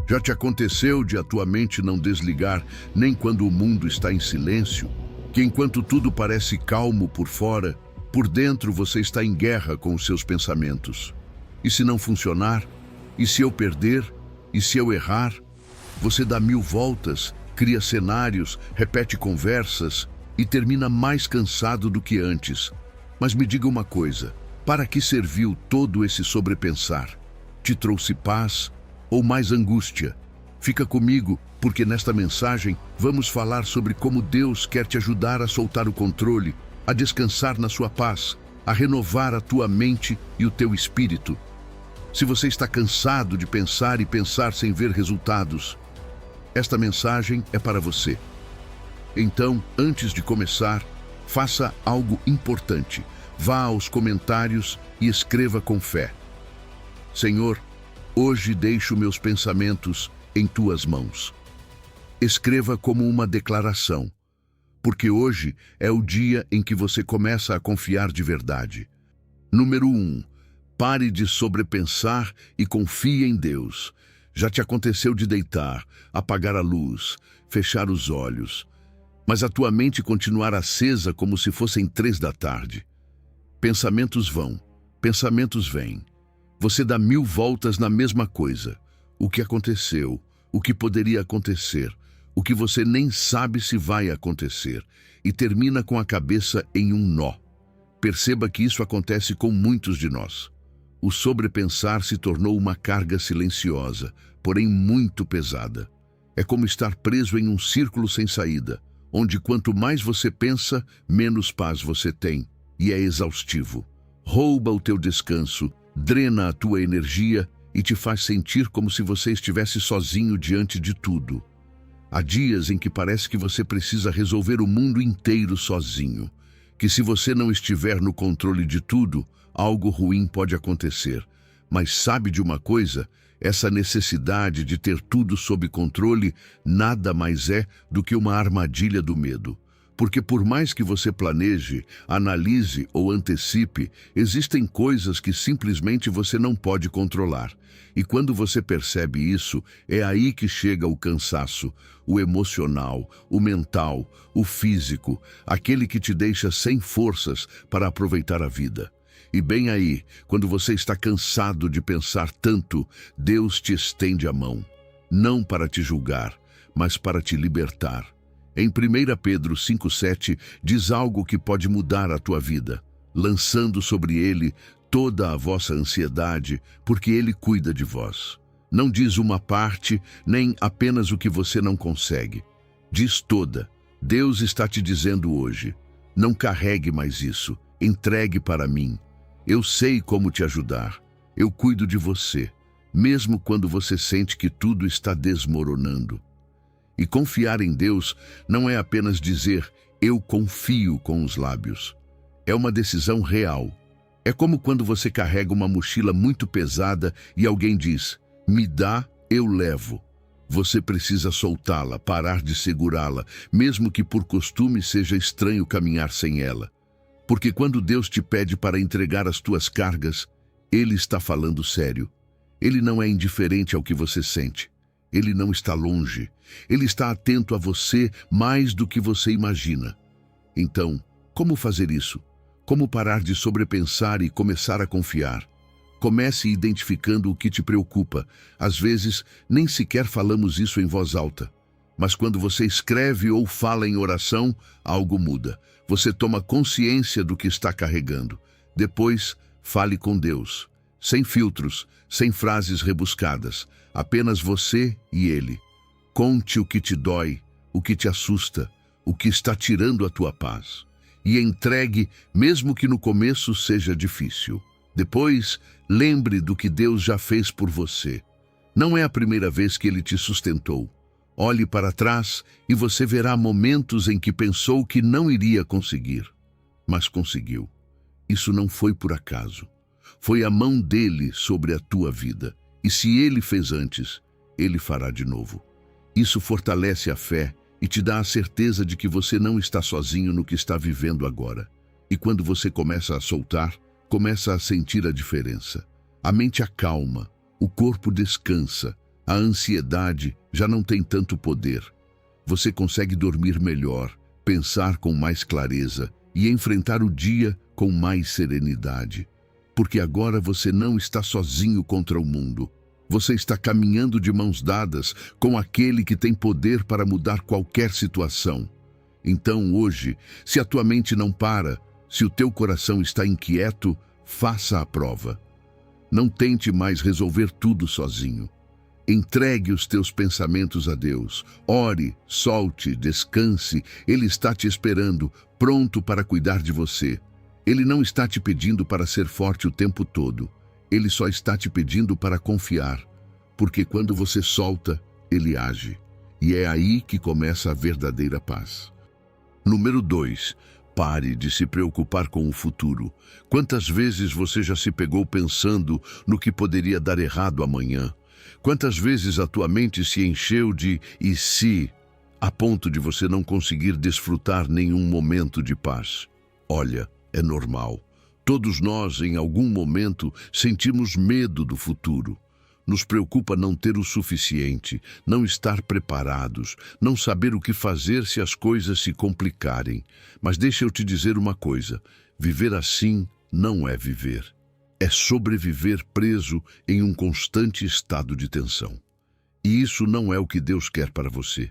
Já te aconteceu de a tua mente não desligar nem quando o mundo está em silêncio? Que enquanto tudo parece calmo por fora, por dentro você está em guerra com os seus pensamentos. E se não funcionar? E se eu perder? E se eu errar? Você dá 1000 voltas, cria cenários, repete conversas e termina mais cansado do que antes. Mas me diga uma coisa, para que serviu todo esse sobrepensar? Te trouxe paz ou mais angústia? Fica comigo, porque nesta mensagem vamos falar sobre como Deus quer te ajudar a soltar o controle, a descansar na sua paz, a renovar a tua mente e o teu espírito. Se você está cansado de pensar e pensar sem ver resultados, esta mensagem é para você. Então, antes de começar, faça algo importante. Vá aos comentários e escreva com fé: Senhor, hoje deixo meus pensamentos em tuas mãos. Escreva como uma declaração, porque hoje é o dia em que você começa a confiar de verdade. Número 1. Pare de sobrepensar e confie em Deus. Já te aconteceu de deitar, apagar a luz, fechar os olhos, mas a tua mente continuar acesa como se fossem 3 da tarde. Pensamentos vão, pensamentos vêm. Você dá 1000 voltas na mesma coisa. O que aconteceu? O que poderia acontecer? O que você nem sabe se vai acontecer? E termina com a cabeça em um nó. Perceba que isso acontece com muitos de nós. O sobrepensar se tornou uma carga silenciosa, porém muito pesada. É como estar preso em um círculo sem saída, onde quanto mais você pensa, menos paz você tem, e é exaustivo. Rouba o teu descanso, drena a tua energia e te faz sentir como se você estivesse sozinho diante de tudo. Há dias em que parece que você precisa resolver o mundo inteiro sozinho, que se você não estiver no controle de tudo, algo ruim pode acontecer. Mas sabe de uma coisa? Essa necessidade de ter tudo sob controle nada mais é do que uma armadilha do medo. Porque por mais que você planeje, analise ou antecipe, existem coisas que simplesmente você não pode controlar. E quando você percebe isso, é aí que chega o cansaço, o emocional, o mental, o físico, aquele que te deixa sem forças para aproveitar a vida. E bem aí, quando você está cansado de pensar tanto, Deus te estende a mão, não para te julgar, mas para te libertar. Em 1 Pedro 5,7 diz algo que pode mudar a tua vida, lançando sobre ele toda a vossa ansiedade, porque ele cuida de vós. Não diz uma parte, nem apenas o que você não consegue. Diz toda. Deus está te dizendo hoje: não carregue mais isso, entregue para mim. Eu sei como te ajudar. Eu cuido de você, mesmo quando você sente que tudo está desmoronando. E confiar em Deus não é apenas dizer "eu confio" com os lábios. É uma decisão real. É como quando você carrega uma mochila muito pesada e alguém diz "me dá, eu levo". Você precisa soltá-la, parar de segurá-la, mesmo que por costume seja estranho caminhar sem ela. Porque quando Deus te pede para entregar as tuas cargas, Ele está falando sério. Ele não é indiferente ao que você sente. Ele não está longe. Ele está atento a você mais do que você imagina. Então, como fazer isso? Como parar de sobrepensar e começar a confiar? Comece identificando o que te preocupa. Às vezes, nem sequer falamos isso em voz alta. Mas quando você escreve ou fala em oração, algo muda. Você toma consciência do que está carregando. Depois, fale com Deus. Sem filtros, sem frases rebuscadas. Apenas você e Ele. Conte o que te dói, o que te assusta, o que está tirando a tua paz. E entregue, mesmo que no começo seja difícil. Depois, lembre do que Deus já fez por você. Não é a primeira vez que Ele te sustentou. Olhe para trás e você verá momentos em que pensou que não iria conseguir, mas conseguiu. Isso não foi por acaso. Foi a mão dele sobre a tua vida. E se ele fez antes, ele fará de novo. Isso fortalece a fé e te dá a certeza de que você não está sozinho no que está vivendo agora. E quando você começa a soltar, começa a sentir a diferença. A mente acalma, o corpo descansa, A ansiedade já não tem tanto poder. Você consegue dormir melhor, pensar com mais clareza e enfrentar o dia com mais serenidade. Porque agora você não está sozinho contra o mundo. Você está caminhando de mãos dadas com aquele que tem poder para mudar qualquer situação. Então hoje, se a tua mente não para, se o teu coração está inquieto, faça a prova. Não tente mais resolver tudo sozinho. Entregue os teus pensamentos a Deus. Ore, solte, descanse. Ele está te esperando, pronto para cuidar de você. Ele não está te pedindo para ser forte o tempo todo. Ele só está te pedindo para confiar. Porque quando você solta, ele age. E é aí que começa a verdadeira paz. Número 2. Pare de se preocupar com o futuro. Quantas vezes você já se pegou pensando no que poderia dar errado amanhã? Quantas vezes a tua mente se encheu de "e se", a ponto de você não conseguir desfrutar nenhum momento de paz? Olha, é normal. Todos nós, em algum momento, sentimos medo do futuro. Nos preocupa não ter o suficiente, não estar preparados, não saber o que fazer se as coisas se complicarem. Mas deixa eu te dizer uma coisa: viver assim não é viver. É sobreviver preso em um constante estado de tensão. E isso não é o que Deus quer para você.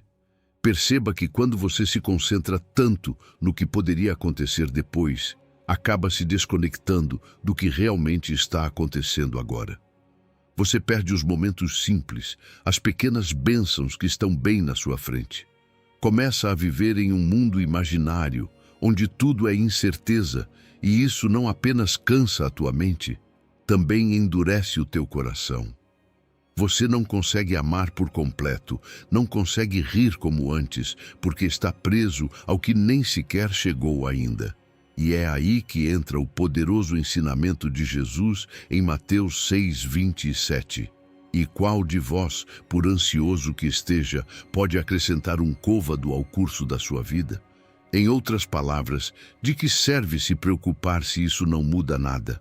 Perceba que quando você se concentra tanto no que poderia acontecer depois, acaba se desconectando do que realmente está acontecendo agora. Você perde os momentos simples, as pequenas bênçãos que estão bem na sua frente. Começa a viver em um mundo imaginário, onde tudo é incerteza, e isso não apenas cansa a tua mente, também endurece o teu coração. Você não consegue amar por completo, não consegue rir como antes, porque está preso ao que nem sequer chegou ainda. E é aí que entra o poderoso ensinamento de Jesus em Mateus 6:27. E qual de vós, por ansioso que esteja, pode acrescentar um côvado ao curso da sua vida? Em outras palavras, de que serve se preocupar se isso não muda nada?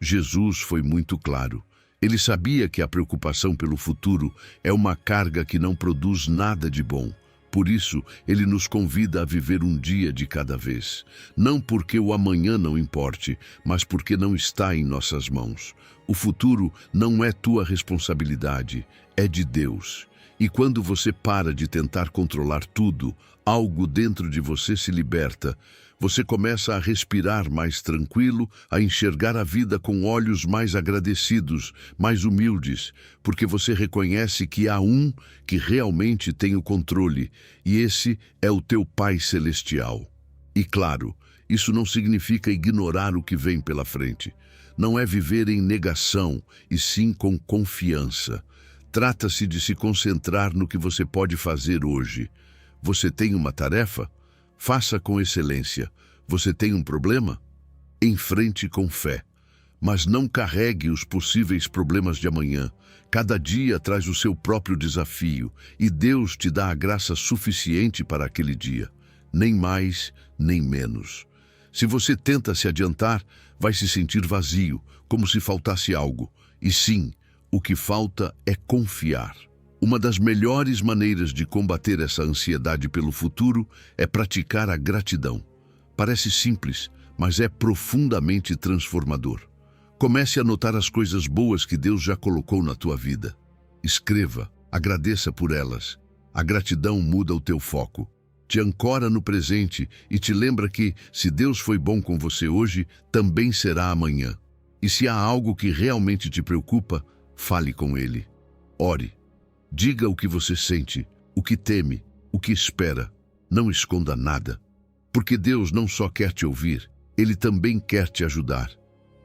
Jesus foi muito claro. Ele sabia que a preocupação pelo futuro é uma carga que não produz nada de bom. Por isso, ele nos convida a viver um dia de cada vez. Não porque o amanhã não importe, mas porque não está em nossas mãos. O futuro não é tua responsabilidade, é de Deus. E quando você para de tentar controlar tudo, algo dentro de você se liberta. Você começa a respirar mais tranquilo, a enxergar a vida com olhos mais agradecidos, mais humildes, porque você reconhece que há um que realmente tem o controle, e esse é o teu Pai Celestial. E claro, isso não significa ignorar o que vem pela frente. Não é viver em negação, e sim com confiança. Trata-se de se concentrar no que você pode fazer hoje. Você tem uma tarefa? Faça com excelência. Você tem um problema? Enfrente com fé. Mas não carregue os possíveis problemas de amanhã. Cada dia traz o seu próprio desafio, e Deus te dá a graça suficiente para aquele dia. Nem mais, nem menos. Se você tenta se adiantar, vai se sentir vazio, como se faltasse algo. E sim, o que falta é confiar. Uma das melhores maneiras de combater essa ansiedade pelo futuro é praticar a gratidão. Parece simples, mas é profundamente transformador. Comece a notar as coisas boas que Deus já colocou na tua vida. Escreva, agradeça por elas. A gratidão muda o teu foco, te ancora no presente e te lembra que, se Deus foi bom com você hoje, também será amanhã. E se há algo que realmente te preocupa, fale com Ele. Ore. Diga o que você sente, o que teme, o que espera. Não esconda nada. Porque Deus não só quer te ouvir, Ele também quer te ajudar.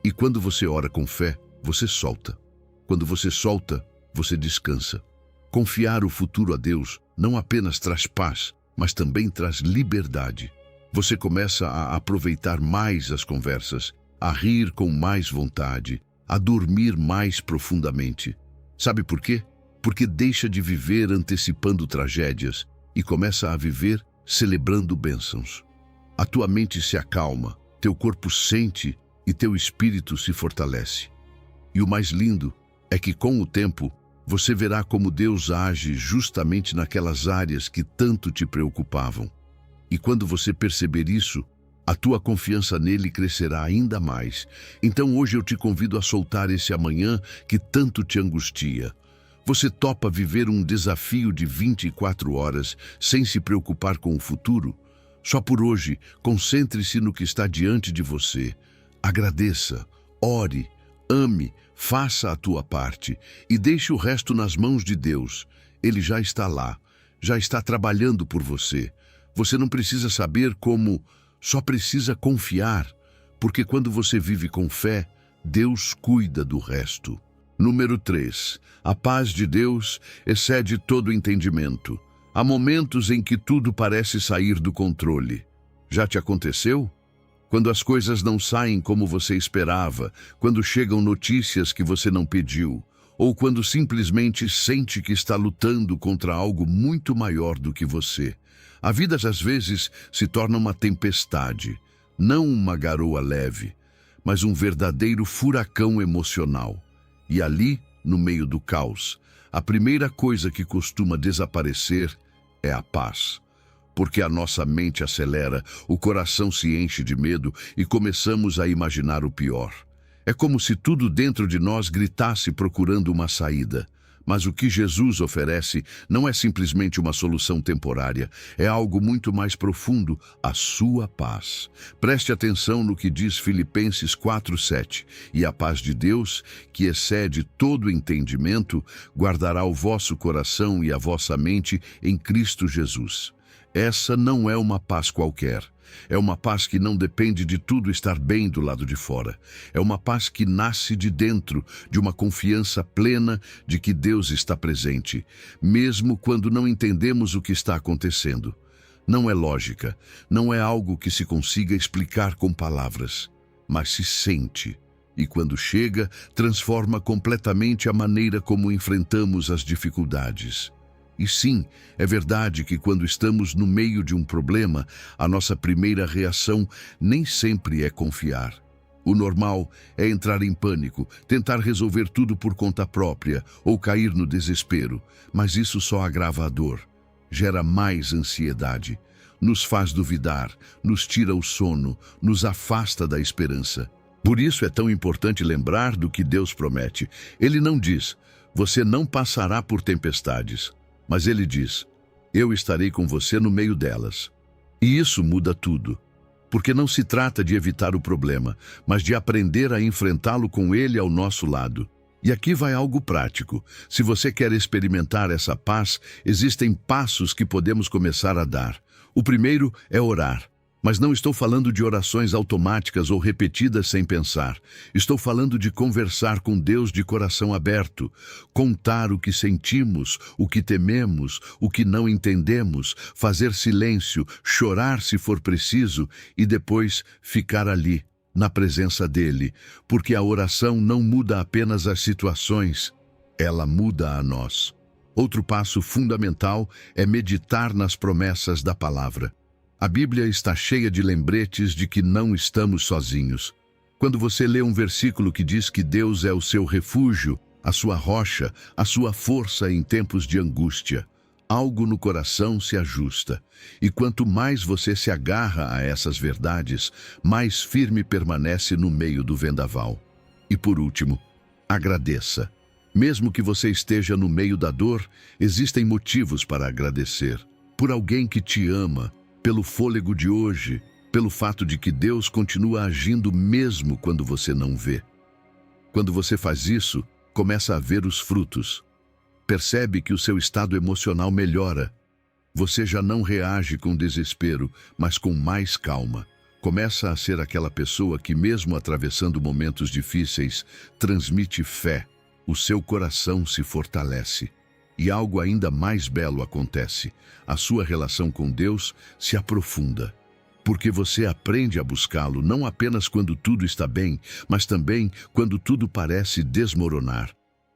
E quando você ora com fé, você solta. Quando você solta, você descansa. Confiar o futuro a Deus não apenas traz paz, mas também traz liberdade. Você começa a aproveitar mais as conversas, a rir com mais vontade, a dormir mais profundamente. Sabe por quê? Porque deixa de viver antecipando tragédias e começa a viver celebrando bênçãos. A tua mente se acalma, teu corpo sente e teu espírito se fortalece. E o mais lindo é que, com o tempo, Você verá como Deus age justamente naquelas áreas que tanto te preocupavam. E quando você perceber isso, a tua confiança nele crescerá ainda mais. Então hoje eu te convido a soltar esse amanhã que tanto te angustia. Você topa viver um desafio de 24 horas sem se preocupar com o futuro? Só por hoje, concentre-se no que está diante de você. Agradeça, ore, ame, faça a tua parte e deixe o resto nas mãos de Deus. Ele já está lá, já está trabalhando por você. Você não precisa saber como, só precisa confiar, porque quando você vive com fé, Deus cuida do resto. Número 3. A paz de Deus excede todo entendimento. Há momentos em que tudo parece sair do controle. Já te aconteceu? Quando as coisas não saem como você esperava, quando chegam notícias que você não pediu, ou quando simplesmente sente que está lutando contra algo muito maior do que você. A vida às vezes se torna uma tempestade, não uma garoa leve, mas um verdadeiro furacão emocional. E ali, no meio do caos, a primeira coisa que costuma desaparecer é a paz. Porque a nossa mente acelera, o coração se enche de medo e começamos a imaginar o pior. É como se tudo dentro de nós gritasse procurando uma saída. Mas o que Jesus oferece não é simplesmente uma solução temporária, é algo muito mais profundo, a sua paz. Preste atenção no que diz Filipenses 4:7. E a paz de Deus, que excede todo entendimento, guardará o vosso coração e a vossa mente em Cristo Jesus. Essa não é uma paz qualquer. É uma paz que não depende de tudo estar bem do lado de fora. É uma paz que nasce de dentro, de uma confiança plena de que Deus está presente, mesmo quando não entendemos o que está acontecendo. Não é lógica, não é algo que se consiga explicar com palavras, mas se sente. E quando chega, transforma completamente a maneira como enfrentamos as dificuldades. E sim, é verdade que quando estamos no meio de um problema, a nossa primeira reação nem sempre é confiar. O normal é entrar em pânico, tentar resolver tudo por conta própria ou cair no desespero, mas isso só agrava a dor, gera mais ansiedade, nos faz duvidar, nos tira o sono, nos afasta da esperança. Por isso é tão importante lembrar do que Deus promete. Ele não diz, você não passará por tempestades. Mas ele diz, eu estarei com você no meio delas. E isso muda tudo, porque não se trata de evitar o problema, mas de aprender a enfrentá-lo com ele ao nosso lado. E aqui vai algo prático. Se você quer experimentar essa paz, existem passos que podemos começar a dar. O primeiro é orar. Mas não estou falando de orações automáticas ou repetidas sem pensar. Estou falando de conversar com Deus de coração aberto, contar o que sentimos, o que tememos, o que não entendemos, fazer silêncio, chorar se for preciso e depois ficar ali, na presença dele, porque a oração não muda apenas as situações, ela muda a nós. Outro passo fundamental é meditar nas promessas da palavra. A Bíblia está cheia de lembretes de que não estamos sozinhos. Quando você lê um versículo que diz que Deus é o seu refúgio, a sua rocha, a sua força em tempos de angústia, algo no coração se ajusta. E quanto mais você se agarra a essas verdades, mais firme permanece no meio do vendaval. E por último, agradeça. Mesmo que você esteja no meio da dor, existem motivos para agradecer. Por alguém que te ama, pelo fôlego de hoje, pelo fato de que Deus continua agindo mesmo quando você não vê. Quando você faz isso, começa a ver os frutos. Percebe que o seu estado emocional melhora. Você já não reage com desespero, mas com mais calma. Começa a ser aquela pessoa que, mesmo atravessando momentos difíceis, transmite fé. O seu coração se fortalece. E algo ainda mais belo acontece. A sua relação com Deus se aprofunda. Porque você aprende a buscá-lo não apenas quando tudo está bem, mas também quando tudo parece desmoronar.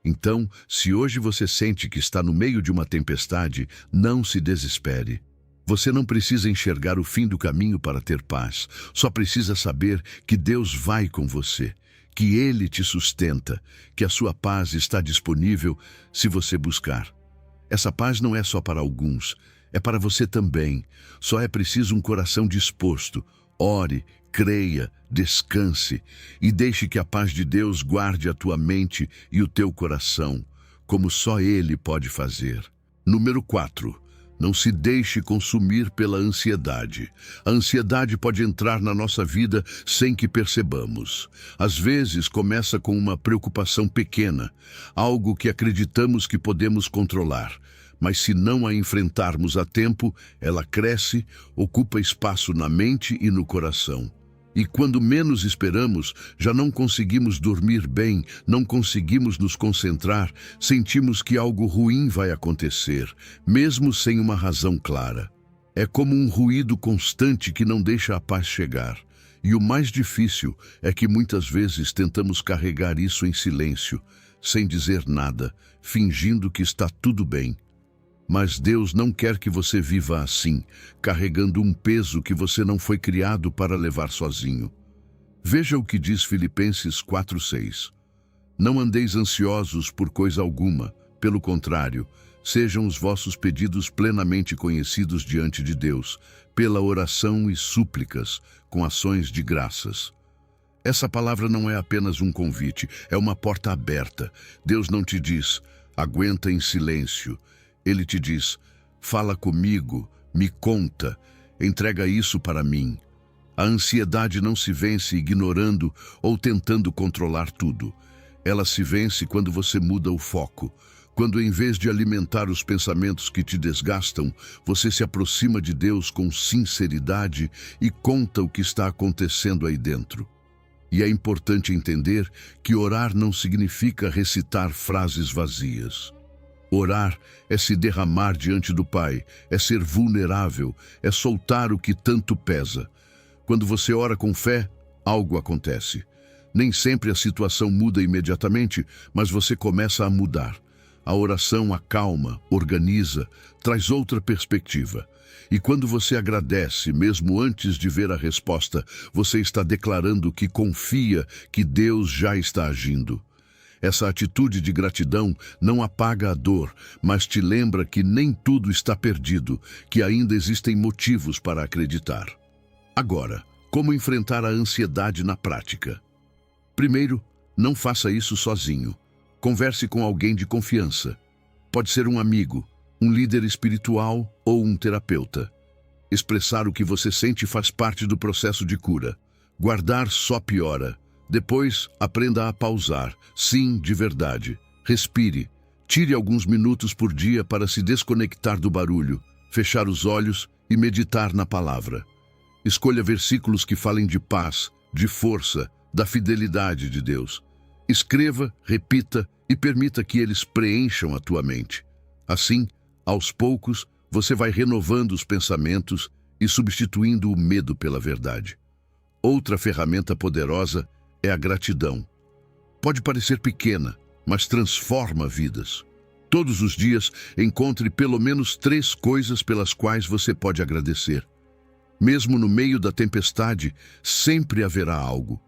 Então, se hoje você sente que está no meio de uma tempestade, não se desespere. Você não precisa enxergar o fim do caminho para ter paz. Só precisa saber que Deus vai com você, que Ele te sustenta, que a sua paz está disponível se você buscar. Essa paz não é só para alguns, é para você também. Só é preciso um coração disposto. Ore, creia, descanse e deixe que a paz de Deus guarde a tua mente e o teu coração, como só Ele pode fazer. Número 4. Não se deixe consumir pela ansiedade. A ansiedade pode entrar na nossa vida sem que percebamos. Às vezes começa com uma preocupação pequena, algo que acreditamos que podemos controlar. Mas se não a enfrentarmos a tempo, ela cresce, ocupa espaço na mente e no coração. E quando menos esperamos, já não conseguimos dormir bem, não conseguimos nos concentrar, sentimos que algo ruim vai acontecer, mesmo sem uma razão clara. É como um ruído constante que não deixa a paz chegar. E o mais difícil é que muitas vezes tentamos carregar isso em silêncio, sem dizer nada, fingindo que está tudo bem. Mas Deus não quer que você viva assim, carregando um peso que você não foi criado para levar sozinho. Veja o que diz Filipenses 4:6. Não andeis ansiosos por coisa alguma, pelo contrário, sejam os vossos pedidos plenamente conhecidos diante de Deus, pela oração e súplicas, com ações de graças. Essa palavra não é apenas um convite, é uma porta aberta. Deus não te diz, aguenta em silêncio. Ele te diz, fala comigo, me conta, entrega isso para mim. A ansiedade não se vence ignorando ou tentando controlar tudo. Ela se vence quando você muda o foco. Quando, em vez de alimentar os pensamentos que te desgastam, você se aproxima de Deus com sinceridade e conta o que está acontecendo aí dentro. E é importante entender que orar não significa recitar frases vazias. Orar é se derramar diante do Pai, é ser vulnerável, é soltar o que tanto pesa. Quando você ora com fé, algo acontece. Nem sempre a situação muda imediatamente, mas você começa a mudar. A oração acalma, organiza, traz outra perspectiva. E quando você agradece, mesmo antes de ver a resposta, você está declarando que confia que Deus já está agindo. Essa atitude de gratidão não apaga a dor, mas te lembra que nem tudo está perdido, que ainda existem motivos para acreditar. Agora, como enfrentar a ansiedade na prática? Primeiro, não faça isso sozinho. Converse com alguém de confiança. Pode ser um amigo, um líder espiritual ou um terapeuta. Expressar o que você sente faz parte do processo de cura. Guardar só piora. Depois, aprenda a pausar. Sim, de verdade. Respire. Tire alguns minutos por dia para se desconectar do barulho, fechar os olhos e meditar na palavra. Escolha versículos que falem de paz, de força, da fidelidade de Deus. Escreva, repita e permita que eles preencham a tua mente. Assim, aos poucos, você vai renovando os pensamentos e substituindo o medo pela verdade. Outra ferramenta poderosa é a gratidão. Pode parecer pequena, mas transforma vidas. Todos os dias, encontre pelo menos 3 coisas pelas quais você pode agradecer. Mesmo no meio da tempestade, sempre haverá algo.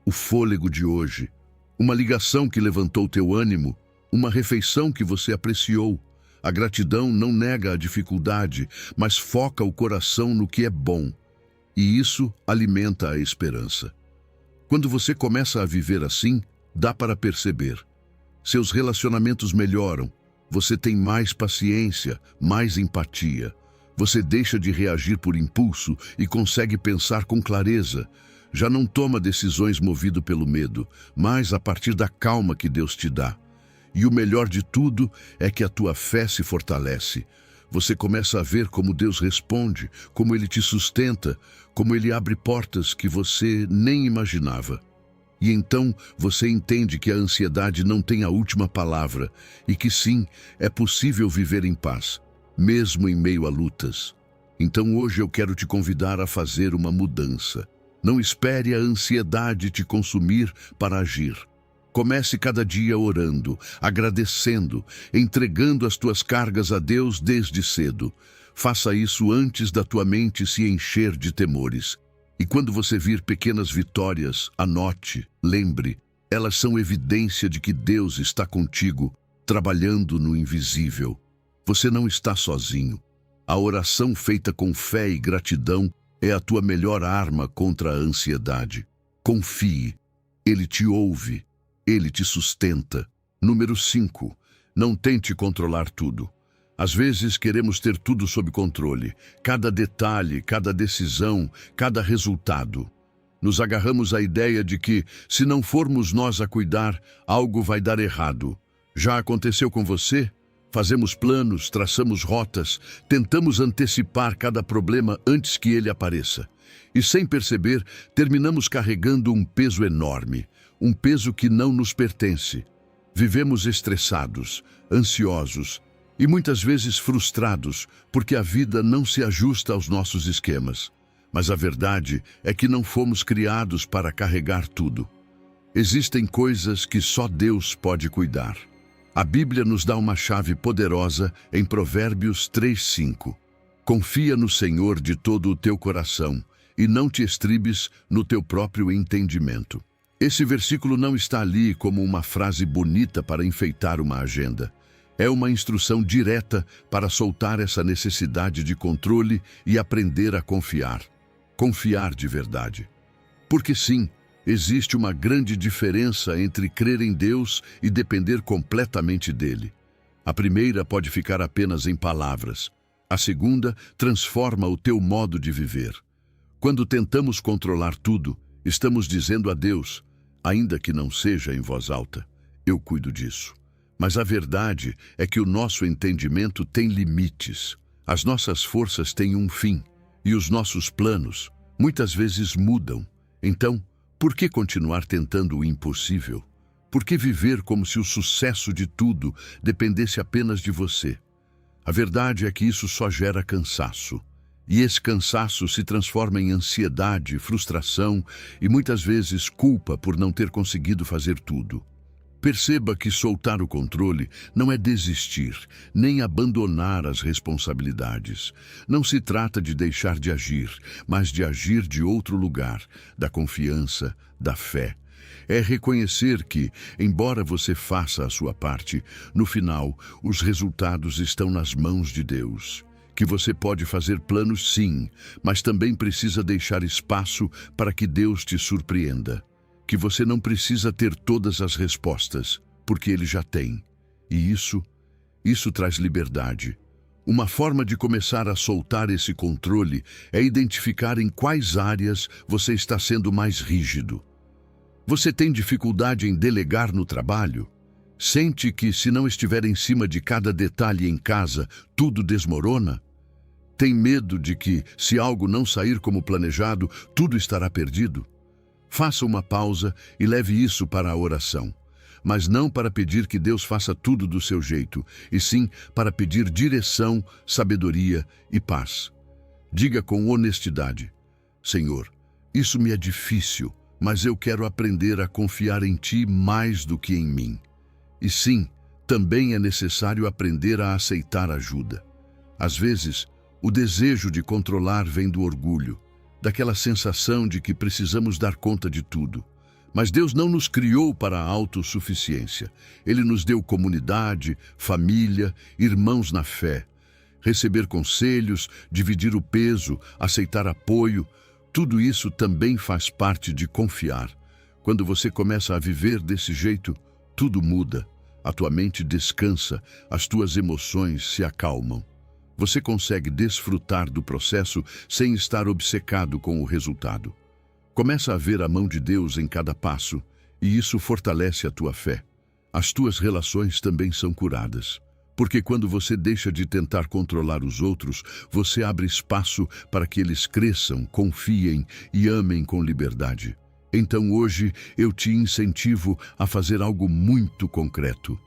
O fôlego de hoje, uma ligação que levantou teu ânimo, uma refeição que você apreciou. A gratidão não nega a dificuldade, mas foca o coração no que é bom. E isso alimenta a esperança. Quando você começa a viver assim, dá para perceber. Seus relacionamentos melhoram, você tem mais paciência, mais empatia. Você deixa de reagir por impulso e consegue pensar com clareza. Já não toma decisões movido pelo medo, mas a partir da calma que Deus te dá. E o melhor de tudo é que a tua fé se fortalece. Você começa a ver como Deus responde, como Ele te sustenta, como Ele abre portas que você nem imaginava. E então você entende que a ansiedade não tem a última palavra e que sim, é possível viver em paz, mesmo em meio a lutas. Então hoje eu quero te convidar a fazer uma mudança. Não espere a ansiedade te consumir para agir. Comece cada dia orando, agradecendo, entregando as tuas cargas a Deus desde cedo. Faça isso antes da tua mente se encher de temores. E quando você vir pequenas vitórias, anote, lembre, Elas são evidência de que Deus está contigo, trabalhando no invisível. Você não está sozinho. A oração feita com fé e gratidão é a tua melhor arma contra a ansiedade. Confie. Ele te ouve. Ele te sustenta. Número 5. Não tente controlar tudo. Às vezes queremos ter tudo sob controle. Cada detalhe, cada decisão, cada resultado. Nos agarramos à ideia de que, se não formos nós a cuidar, algo vai dar errado. Já aconteceu com você? Fazemos planos, traçamos rotas, tentamos antecipar cada problema antes que ele apareça. E sem perceber, terminamos carregando um peso enorme, um peso que não nos pertence. Vivemos estressados, ansiosos e muitas vezes frustrados porque a vida não se ajusta aos nossos esquemas. Mas a verdade é que não fomos criados para carregar tudo. Existem coisas que só Deus pode cuidar. A Bíblia nos dá uma chave poderosa em Provérbios 3:5. Confia no Senhor de todo o teu coração e não te estribes no teu próprio entendimento. Esse versículo não está ali como uma frase bonita para enfeitar uma agenda. É uma instrução direta para soltar essa necessidade de controle e aprender a confiar. Confiar de verdade. Porque sim, existe uma grande diferença entre crer em Deus e depender completamente dele. A primeira pode ficar apenas em palavras. A segunda transforma o teu modo de viver. Quando tentamos controlar tudo, estamos dizendo a Deus, ainda que não seja em voz alta, eu cuido disso. Mas a verdade é que o nosso entendimento tem limites. As nossas forças têm um fim. E os nossos planos, muitas vezes, mudam. Então, por que continuar tentando o impossível? Por que viver como se o sucesso de tudo dependesse apenas de você? A verdade é que isso só gera cansaço. E esse cansaço se transforma em ansiedade, frustração e muitas vezes culpa por não ter conseguido fazer tudo. Perceba que soltar o controle não é desistir, nem abandonar as responsabilidades. Não se trata de deixar de agir, mas de agir de outro lugar, da confiança, da fé. É reconhecer que, embora você faça a sua parte, no final, os resultados estão nas mãos de Deus. Que você pode fazer planos sim, mas também precisa deixar espaço para que Deus te surpreenda. Que você não precisa ter todas as respostas, porque Ele já tem. E isso traz liberdade. Uma forma de começar a soltar esse controle é identificar em quais áreas você está sendo mais rígido. Você tem dificuldade em delegar no trabalho? Sente que, se não estiver em cima de cada detalhe em casa, tudo desmorona? Tem medo de que, se algo não sair como planejado, tudo estará perdido? Faça uma pausa e leve isso para a oração. Mas não para pedir que Deus faça tudo do seu jeito, e sim para pedir direção, sabedoria e paz. Diga com honestidade: Senhor, isso me é difícil, mas eu quero aprender a confiar em Ti mais do que em mim. E sim, também é necessário aprender a aceitar ajuda. Às vezes, o desejo de controlar vem do orgulho, daquela sensação de que precisamos dar conta de tudo. Mas Deus não nos criou para a autossuficiência. Ele nos deu comunidade, família, irmãos na fé. Receber conselhos, dividir o peso, aceitar apoio, tudo isso também faz parte de confiar. Quando você começa a viver desse jeito, tudo muda. A tua mente descansa, as tuas emoções se acalmam. Você consegue desfrutar do processo sem estar obcecado com o resultado. Começa a ver a mão de Deus em cada passo, e isso fortalece a tua fé. As tuas relações também são curadas, porque quando você deixa de tentar controlar os outros, você abre espaço para que eles cresçam, confiem e amem com liberdade. Então hoje eu te incentivo a fazer algo muito concreto.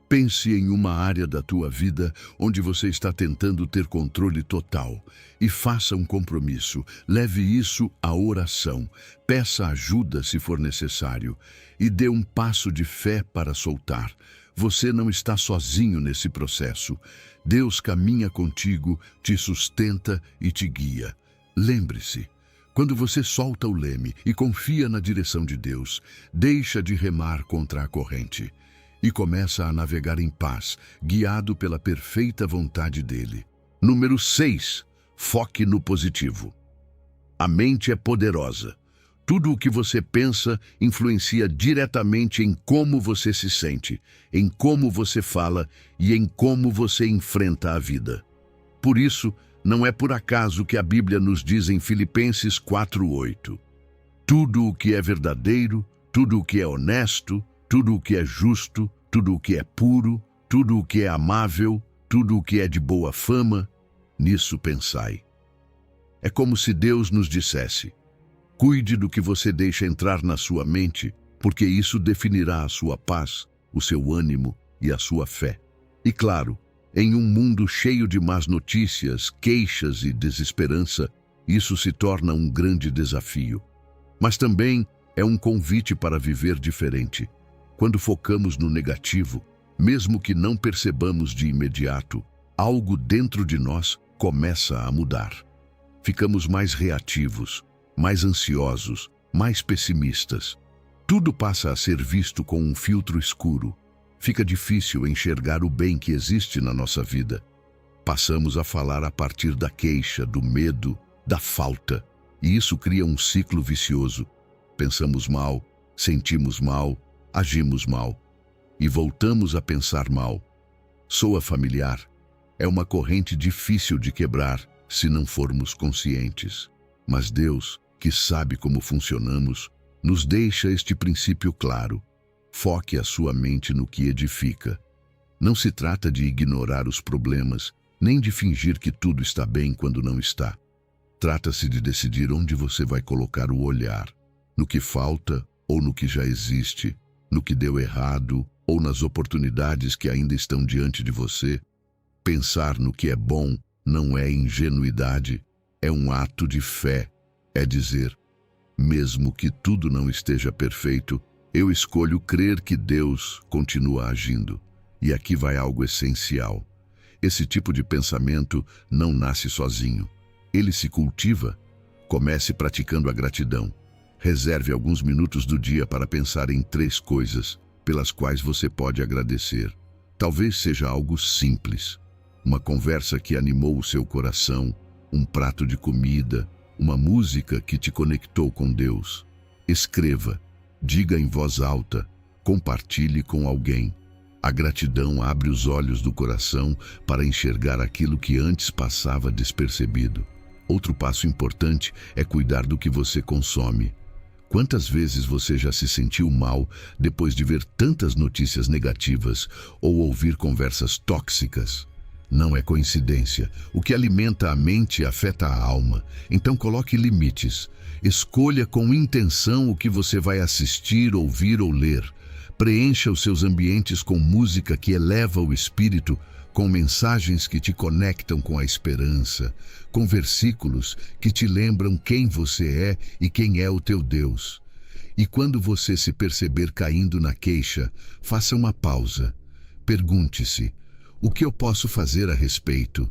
Pense em uma área da tua vida onde você está tentando ter controle total e faça um compromisso. Leve isso à oração, peça ajuda se for necessário e dê um passo de fé para soltar. Você não está sozinho nesse processo. Deus caminha contigo, te sustenta e te guia. Lembre-se, Quando você solta o leme e confia na direção de Deus, deixa de remar contra a corrente e começa a navegar em paz, guiado pela perfeita vontade dele. Número 6. Foque no positivo. A mente é poderosa. Tudo o que você pensa influencia diretamente em como você se sente, em como você fala e em como você enfrenta a vida. Por isso, não é por acaso que a Bíblia nos diz em Filipenses 4:8: tudo o que é verdadeiro, tudo o que é honesto, tudo o que é justo, tudo o que é puro, tudo o que é amável, tudo o que é de boa fama, nisso pensai. É como se Deus nos dissesse: cuide do que você deixa entrar na sua mente, porque isso definirá a sua paz, o seu ânimo e a sua fé. E claro, em um mundo cheio de más notícias, queixas e desesperança, isso se torna um grande desafio. Mas também é um convite para viver diferente. Quando focamos no negativo, mesmo que não percebamos de imediato, algo dentro de nós começa a mudar. Ficamos mais reativos, mais ansiosos, mais pessimistas. Tudo passa a ser visto com um filtro escuro. Fica difícil enxergar o bem que existe na nossa vida. Passamos a falar a partir da queixa, do medo, da falta. E isso cria um ciclo vicioso. Pensamos mal, sentimos mal, agimos mal. E voltamos a pensar mal. Soa familiar. É uma corrente difícil de quebrar se não formos conscientes. Mas Deus, que sabe como funcionamos, nos deixa este princípio claro. Foque a sua mente no que edifica. Não se trata de ignorar os problemas, nem de fingir que tudo está bem quando não está. Trata-se de decidir onde você vai colocar o olhar, no que falta ou no que já existe, no que deu errado ou nas oportunidades que ainda estão diante de você. Pensar no que é bom não é ingenuidade, é um ato de fé. É dizer, mesmo que tudo não esteja perfeito, eu escolho crer que Deus continua agindo. E aqui vai algo essencial. Esse tipo de pensamento não nasce sozinho. Ele se cultiva. Comece praticando a gratidão. Reserve alguns minutos do dia para pensar em 3 coisas pelas quais você pode agradecer. Talvez seja algo simples. Uma conversa que animou o seu coração, um prato de comida, uma música que te conectou com Deus. Escreva. Diga em voz alta, compartilhe com alguém. A gratidão abre os olhos do coração para enxergar aquilo que antes passava despercebido. Outro passo importante é cuidar do que você consome. Quantas vezes você já se sentiu mal depois de ver tantas notícias negativas ou ouvir conversas tóxicas? Não é coincidência. O que alimenta a mente afeta a alma. Então coloque limites. Escolha com intenção o que você vai assistir, ouvir ou ler. Preencha os seus ambientes com música que eleva o espírito, com mensagens que te conectam com a esperança, com versículos que te lembram quem você é e quem é o teu Deus. E quando você se perceber caindo na queixa, faça uma pausa. Pergunte-se: o que eu posso fazer a respeito?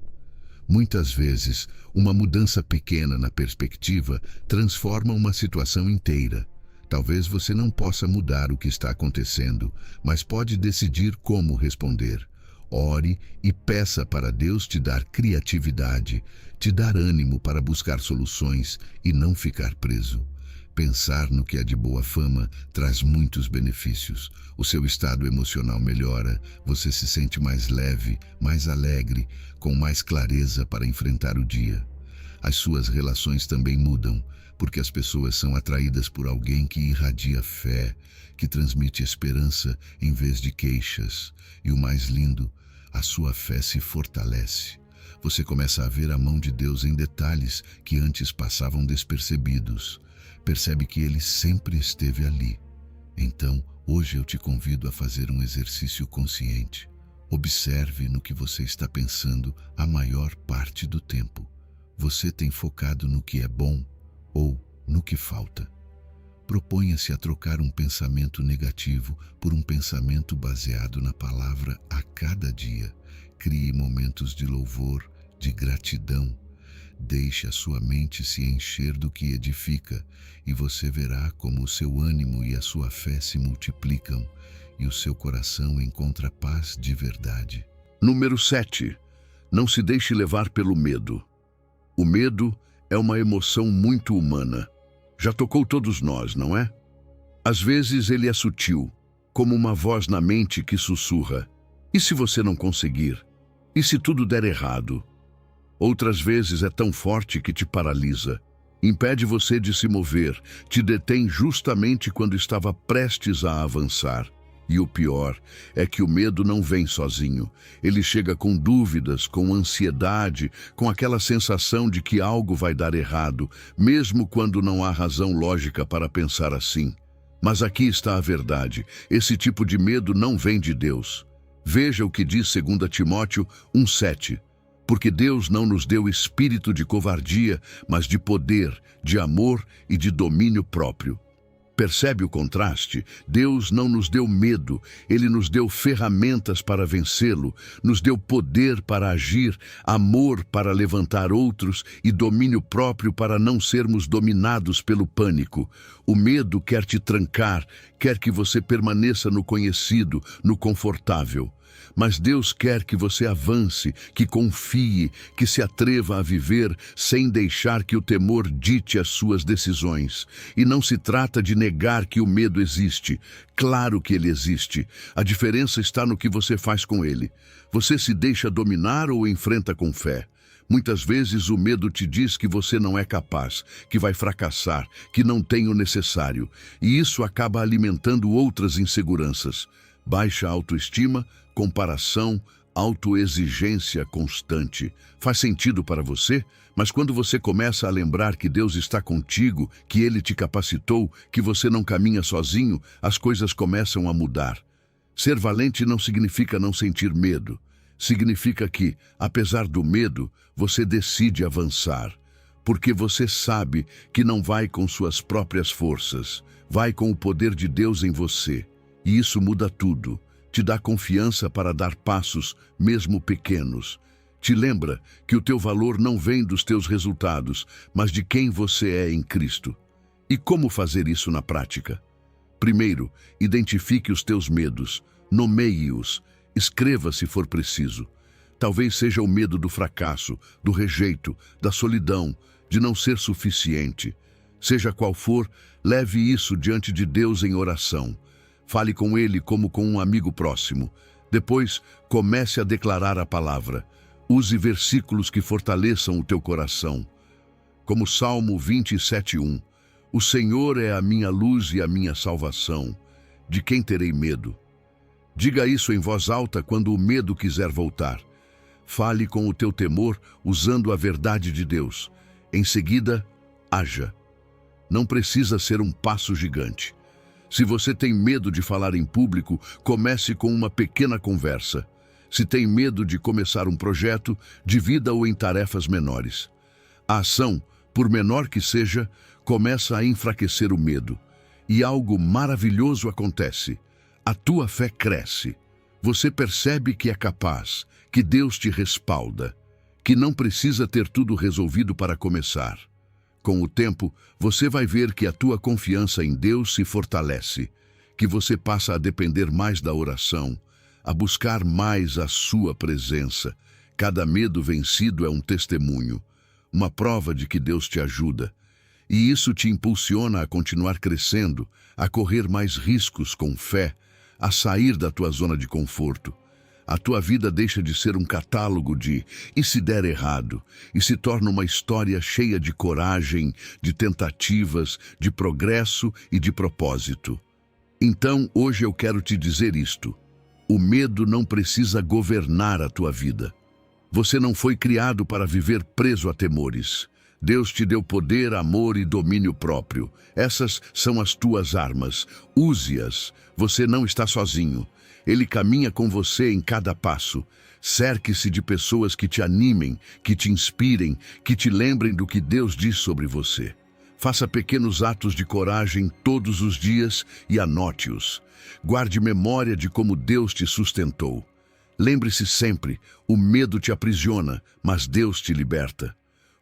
Muitas vezes, uma mudança pequena na perspectiva transforma uma situação inteira. Talvez você não possa mudar o que está acontecendo, mas pode decidir como responder. Ore e peça para Deus te dar criatividade, te dar ânimo para buscar soluções e não ficar preso. Pensar no que é de boa fama traz muitos benefícios. O seu estado emocional melhora, você se sente mais leve, mais alegre, com mais clareza para enfrentar o dia. As suas relações também mudam, porque as pessoas são atraídas por alguém que irradia fé, que transmite esperança em vez de queixas. E o mais lindo, a sua fé se fortalece. Você começa a ver a mão de Deus em detalhes que antes passavam despercebidos. Percebe que Ele sempre esteve ali. Então, hoje eu te convido a fazer um exercício consciente. Observe no que você está pensando a maior parte do tempo. Você tem focado no que é bom ou no que falta? Proponha-se a trocar um pensamento negativo por um pensamento baseado na palavra a cada dia. Crie momentos de louvor, de gratidão. Deixe a sua mente se encher do que edifica, e você verá como o seu ânimo e a sua fé se multiplicam, e o seu coração encontra paz de verdade. Número 7. Não se deixe levar pelo medo. O medo é uma emoção muito humana. Já tocou todos nós, não é? Às vezes ele é sutil, como uma voz na mente que sussurra: e se você não conseguir? E se tudo der errado? Outras vezes é tão forte que te paralisa, impede você de se mover, te detém justamente quando estava prestes a avançar. E o pior é que o medo não vem sozinho. Ele chega com dúvidas, com ansiedade, com aquela sensação de que algo vai dar errado, mesmo quando não há razão lógica para pensar assim. Mas aqui está a verdade: esse tipo de medo não vem de Deus. Veja o que diz 2 Timóteo 1,7. Porque Deus não nos deu espírito de covardia, mas de poder, de amor e de domínio próprio. Percebe o contraste? Deus não nos deu medo, Ele nos deu ferramentas para vencê-lo, nos deu poder para agir, amor para levantar outros e domínio próprio para não sermos dominados pelo pânico. O medo quer te trancar, quer que você permaneça no conhecido, no confortável. Mas Deus quer que você avance, que confie, que se atreva a viver sem deixar que o temor dite as suas decisões. E não se trata de negar que o medo existe. Claro que ele existe. A diferença está no que você faz com ele. Você se deixa dominar ou enfrenta com fé? Muitas vezes o medo te diz que você não é capaz, que vai fracassar, que não tem o necessário. E isso acaba alimentando outras inseguranças. Baixa autoestima, comparação, autoexigência constante. Faz sentido para você? Mas quando você começa a lembrar que Deus está contigo, que Ele te capacitou, que você não caminha sozinho, as coisas começam a mudar. Ser valente não significa não sentir medo. Significa que, apesar do medo, você decide avançar. Porque você sabe que não vai com suas próprias forças, vai com o poder de Deus em você. E isso muda tudo. Te dá confiança para dar passos, mesmo pequenos. Te lembra que o teu valor não vem dos teus resultados, mas de quem você é em Cristo. E como fazer isso na prática? Primeiro, identifique os teus medos, nomeie-os, escreva se for preciso. Talvez seja o medo do fracasso, do rejeito, da solidão, de não ser suficiente. Seja qual for, leve isso diante de Deus em oração. Fale com Ele como com um amigo próximo. Depois, comece a declarar a palavra. Use versículos que fortaleçam o teu coração. Como Salmo 27:1. O Senhor é a minha luz e a minha salvação. De quem terei medo? Diga isso em voz alta quando o medo quiser voltar. Fale com o teu temor usando a verdade de Deus. Em seguida, haja. Não precisa ser um passo gigante. Se você tem medo de falar em público, comece com uma pequena conversa. Se tem medo de começar um projeto, divida-o em tarefas menores. A ação, por menor que seja, começa a enfraquecer o medo. E algo maravilhoso acontece. A tua fé cresce. Você percebe que é capaz, que Deus te respalda, que não precisa ter tudo resolvido para começar. Com o tempo, você vai ver que a tua confiança em Deus se fortalece, que você passa a depender mais da oração, a buscar mais a sua presença. Cada medo vencido é um testemunho, uma prova de que Deus te ajuda. E isso te impulsiona a continuar crescendo, a correr mais riscos com fé, a sair da tua zona de conforto. A tua vida deixa de ser um catálogo de "e se der errado" e se torna uma história cheia de coragem, de tentativas, de progresso e de propósito. Então, hoje eu quero te dizer isto: o medo não precisa governar a tua vida. Você não foi criado para viver preso a temores. Deus te deu poder, amor e domínio próprio. Essas são as tuas armas. Use-as. Você não está sozinho. Ele caminha com você em cada passo. Cerque-se de pessoas que te animem, que te inspirem, que te lembrem do que Deus diz sobre você. Faça pequenos atos de coragem todos os dias e anote-os. Guarde memória de como Deus te sustentou. Lembre-se sempre, o medo te aprisiona, mas Deus te liberta.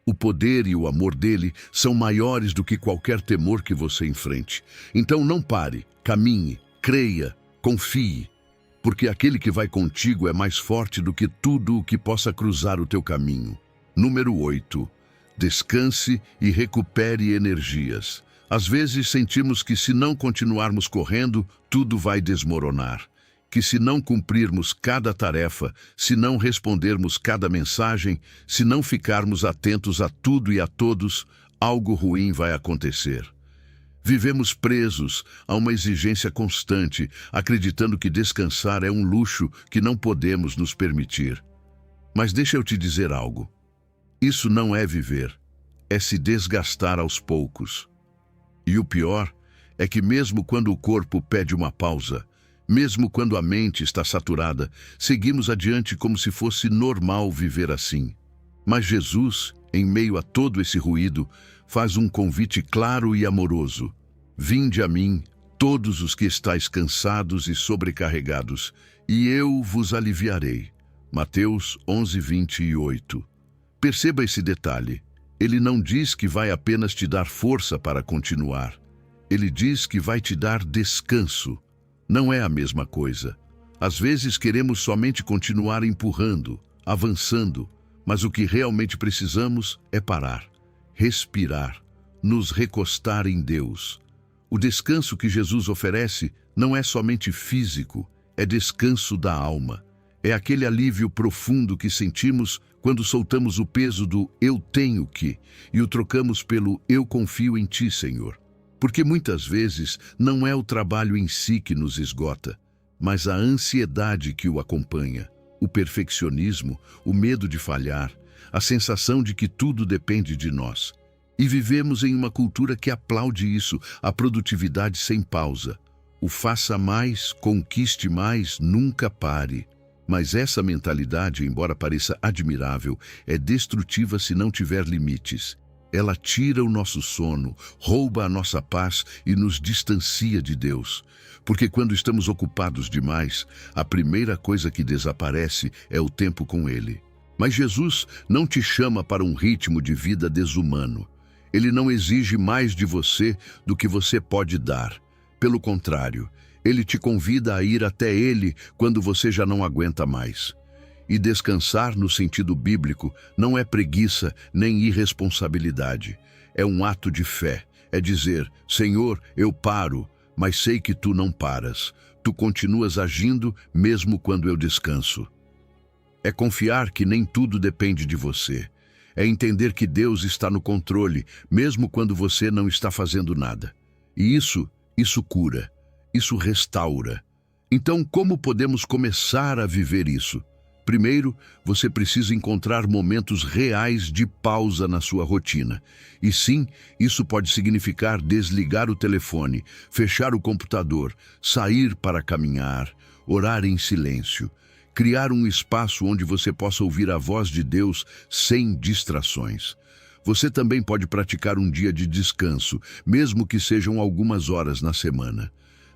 O poder e o amor dele são maiores do que qualquer temor que você enfrente. Então não pare, caminhe, creia, confie, porque aquele que vai contigo é mais forte do que tudo o que possa cruzar o teu caminho. Número 8. Descanse e recupere energias. Às vezes sentimos que se não continuarmos correndo, tudo vai desmoronar. Que se não cumprirmos cada tarefa, se não respondermos cada mensagem, se não ficarmos atentos a tudo e a todos, algo ruim vai acontecer. Vivemos presos a uma exigência constante, acreditando que descansar é um luxo que não podemos nos permitir. Mas deixa eu te dizer algo. Isso não é viver, é se desgastar aos poucos. E o pior é que mesmo quando o corpo pede uma pausa, mesmo quando a mente está saturada, seguimos adiante como se fosse normal viver assim. Mas Jesus, em meio a todo esse ruído, faz um convite claro e amoroso. Vinde a mim, todos os que estáis cansados e sobrecarregados, e eu vos aliviarei. Mateus 11:28. Perceba esse detalhe. Ele não diz que vai apenas te dar força para continuar. Ele diz que vai te dar descanso. Não é a mesma coisa. Às vezes queremos somente continuar empurrando, avançando, mas o que realmente precisamos é parar, respirar, nos recostar em Deus. O descanso que Jesus oferece não é somente físico, é descanso da alma. É aquele alívio profundo que sentimos quando soltamos o peso do eu tenho que e o trocamos pelo eu confio em ti, Senhor. Porque muitas vezes não é o trabalho em si que nos esgota, mas a ansiedade que o acompanha, o perfeccionismo, o medo de falhar, a sensação de que tudo depende de nós. E vivemos em uma cultura que aplaude isso, a produtividade sem pausa. O faça mais, conquiste mais, nunca pare. Mas essa mentalidade, embora pareça admirável, é destrutiva se não tiver limites. Ela tira o nosso sono, rouba a nossa paz e nos distancia de Deus. Porque quando estamos ocupados demais, a primeira coisa que desaparece é o tempo com Ele. Mas Jesus não te chama para um ritmo de vida desumano. Ele não exige mais de você do que você pode dar. Pelo contrário, Ele te convida a ir até Ele quando você já não aguenta mais. E descansar, no sentido bíblico, não é preguiça nem irresponsabilidade. É um ato de fé. É dizer, Senhor, eu paro, mas sei que Tu não paras. Tu continuas agindo mesmo quando eu descanso. É confiar que nem tudo depende de você. É entender que Deus está no controle, mesmo quando você não está fazendo nada. E isso cura, isso restaura. Então, como podemos começar a viver isso? Primeiro, você precisa encontrar momentos reais de pausa na sua rotina. E sim, isso pode significar desligar o telefone, fechar o computador, sair para caminhar, orar em silêncio. Criar um espaço onde você possa ouvir a voz de Deus sem distrações. Você também pode praticar um dia de descanso, mesmo que sejam algumas horas na semana.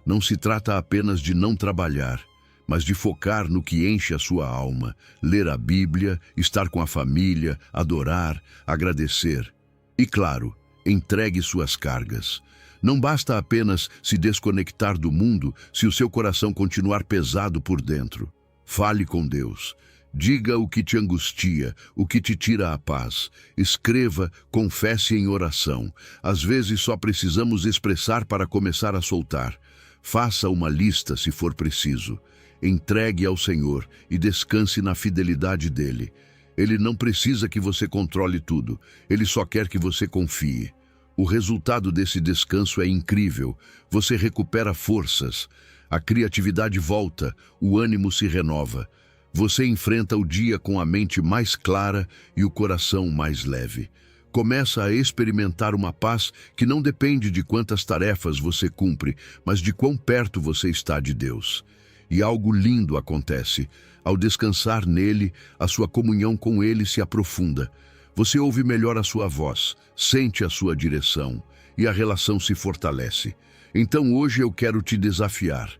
Não se trata apenas de não trabalhar, mas de focar no que enche a sua alma, ler a Bíblia, estar com a família, adorar, agradecer. E claro, entregue suas cargas. Não basta apenas se desconectar do mundo se o seu coração continuar pesado por dentro. Fale com Deus. Diga o que te angustia, o que te tira a paz. Escreva, confesse em oração. Às vezes só precisamos expressar para começar a soltar. Faça uma lista se for preciso. Entregue ao Senhor e descanse na fidelidade dEle. Ele não precisa que você controle tudo. Ele só quer que você confie. O resultado desse descanso é incrível. Você recupera forças. A criatividade volta, o ânimo se renova. Você enfrenta o dia com a mente mais clara e o coração mais leve. Começa a experimentar uma paz que não depende de quantas tarefas você cumpre, mas de quão perto você está de Deus. E algo lindo acontece. Ao descansar nele, a sua comunhão com Ele se aprofunda. Você ouve melhor a sua voz, sente a sua direção e a relação se fortalece. Então hoje eu quero te desafiar.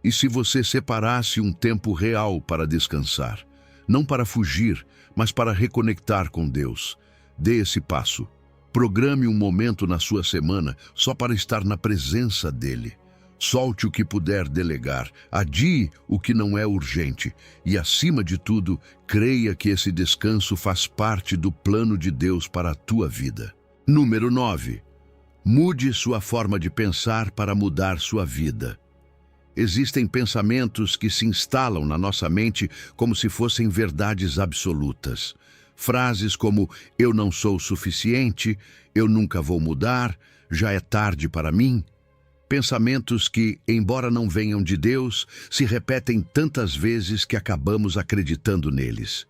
E se você separasse um tempo real para descansar? Não para fugir, mas para reconectar com Deus. Dê esse passo. Programe um momento na sua semana só para estar na presença dele. Solte o que puder delegar, adie o que não é urgente e, acima de tudo, creia que esse descanso faz parte do plano de Deus para a tua vida. Número 9. Mude sua forma de pensar para mudar sua vida. Existem pensamentos que se instalam na nossa mente como se fossem verdades absolutas. Frases como "eu não sou suficiente", "eu nunca vou mudar", "já é tarde para mim". Pensamentos que, embora não venham de Deus, se repetem tantas vezes que acabamos acreditando neles.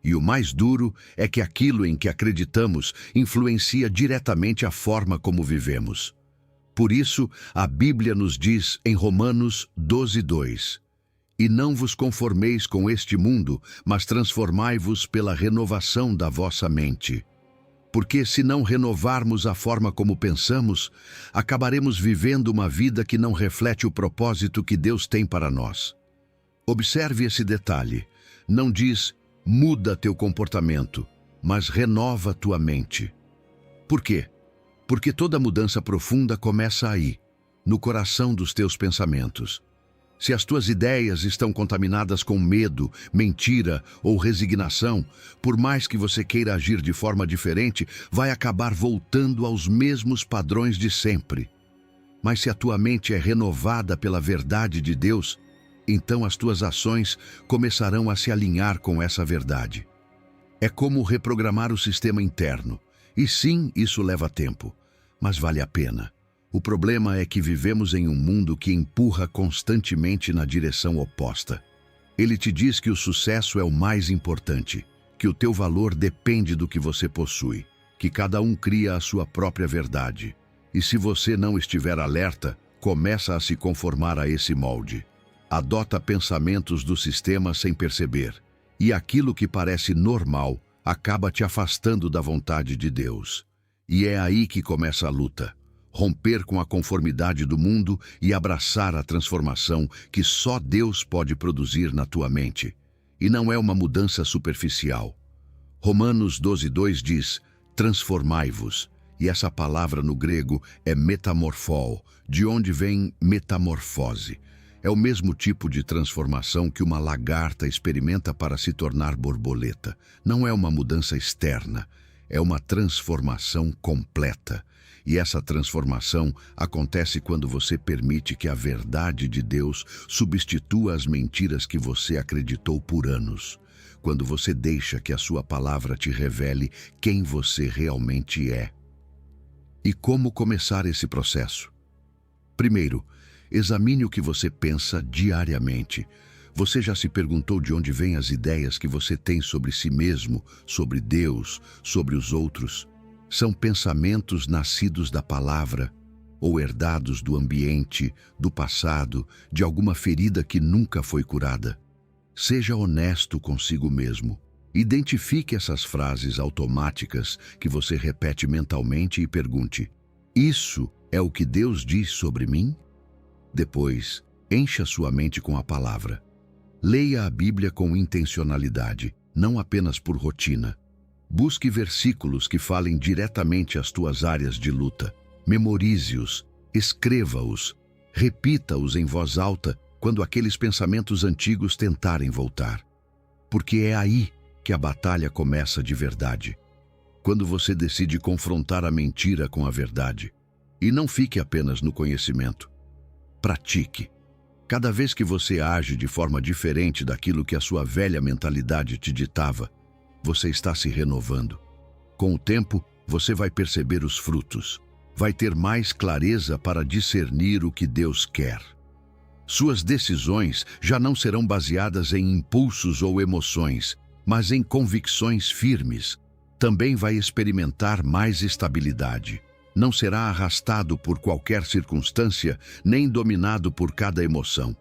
E o mais duro é que aquilo em que acreditamos influencia diretamente a forma como vivemos. Por isso, a Bíblia nos diz em Romanos 12:2: "E não vos conformeis com este mundo, mas transformai-vos pela renovação da vossa mente. Porque se não renovarmos a forma como pensamos, acabaremos vivendo uma vida que não reflete o propósito que Deus tem para nós." Observe esse detalhe. Não diz "muda teu comportamento", mas renova tua mente. Por quê? Porque toda mudança profunda começa aí, no coração dos teus pensamentos. Se as tuas ideias estão contaminadas com medo, mentira ou resignação, por mais que você queira agir de forma diferente, vai acabar voltando aos mesmos padrões de sempre. Mas se a tua mente é renovada pela verdade de Deus, então as tuas ações começarão a se alinhar com essa verdade. É como reprogramar o sistema interno. E sim, isso leva tempo, mas vale a pena. O problema é que vivemos em um mundo que empurra constantemente na direção oposta. Ele te diz que o sucesso é o mais importante, que o teu valor depende do que você possui, que cada um cria a sua própria verdade. E se você não estiver alerta, começa a se conformar a esse molde. Adota pensamentos do sistema sem perceber, e aquilo que parece normal acaba te afastando da vontade de Deus. E é aí que começa a luta. Romper com a conformidade do mundo e abraçar a transformação que só Deus pode produzir na tua mente. E não é uma mudança superficial. Romanos 12:2 diz: "Transformai-vos", e essa palavra no grego é metamorfó, de onde vem metamorfose. É o mesmo tipo de transformação que uma lagarta experimenta para se tornar borboleta. Não é uma mudança externa, é uma transformação completa. E essa transformação acontece quando você permite que a verdade de Deus substitua as mentiras que você acreditou por anos. Quando você deixa que a sua palavra te revele quem você realmente é. E como começar esse processo? Primeiro, examine o que você pensa diariamente. Você já se perguntou de onde vêm as ideias que você tem sobre si mesmo, sobre Deus, sobre os outros? São pensamentos nascidos da palavra ou herdados do ambiente, do passado, de alguma ferida que nunca foi curada? Seja honesto consigo mesmo. Identifique essas frases automáticas que você repete mentalmente e pergunte: "Isso é o que Deus diz sobre mim?" Depois, encha sua mente com a palavra. Leia a Bíblia com intencionalidade, não apenas por rotina. Busque versículos que falem diretamente às tuas áreas de luta. Memorize-os, escreva-os, repita-os em voz alta quando aqueles pensamentos antigos tentarem voltar. Porque é aí que a batalha começa de verdade. Quando você decide confrontar a mentira com a verdade. E não fique apenas no conhecimento. Pratique. Cada vez que você age de forma diferente daquilo que a sua velha mentalidade te ditava, você está se renovando. Com o tempo, você vai perceber os frutos. Vai ter mais clareza para discernir o que Deus quer. Suas decisões já não serão baseadas em impulsos ou emoções, mas em convicções firmes. Também vai experimentar mais estabilidade. Não será arrastado por qualquer circunstância, nem dominado por cada emoção.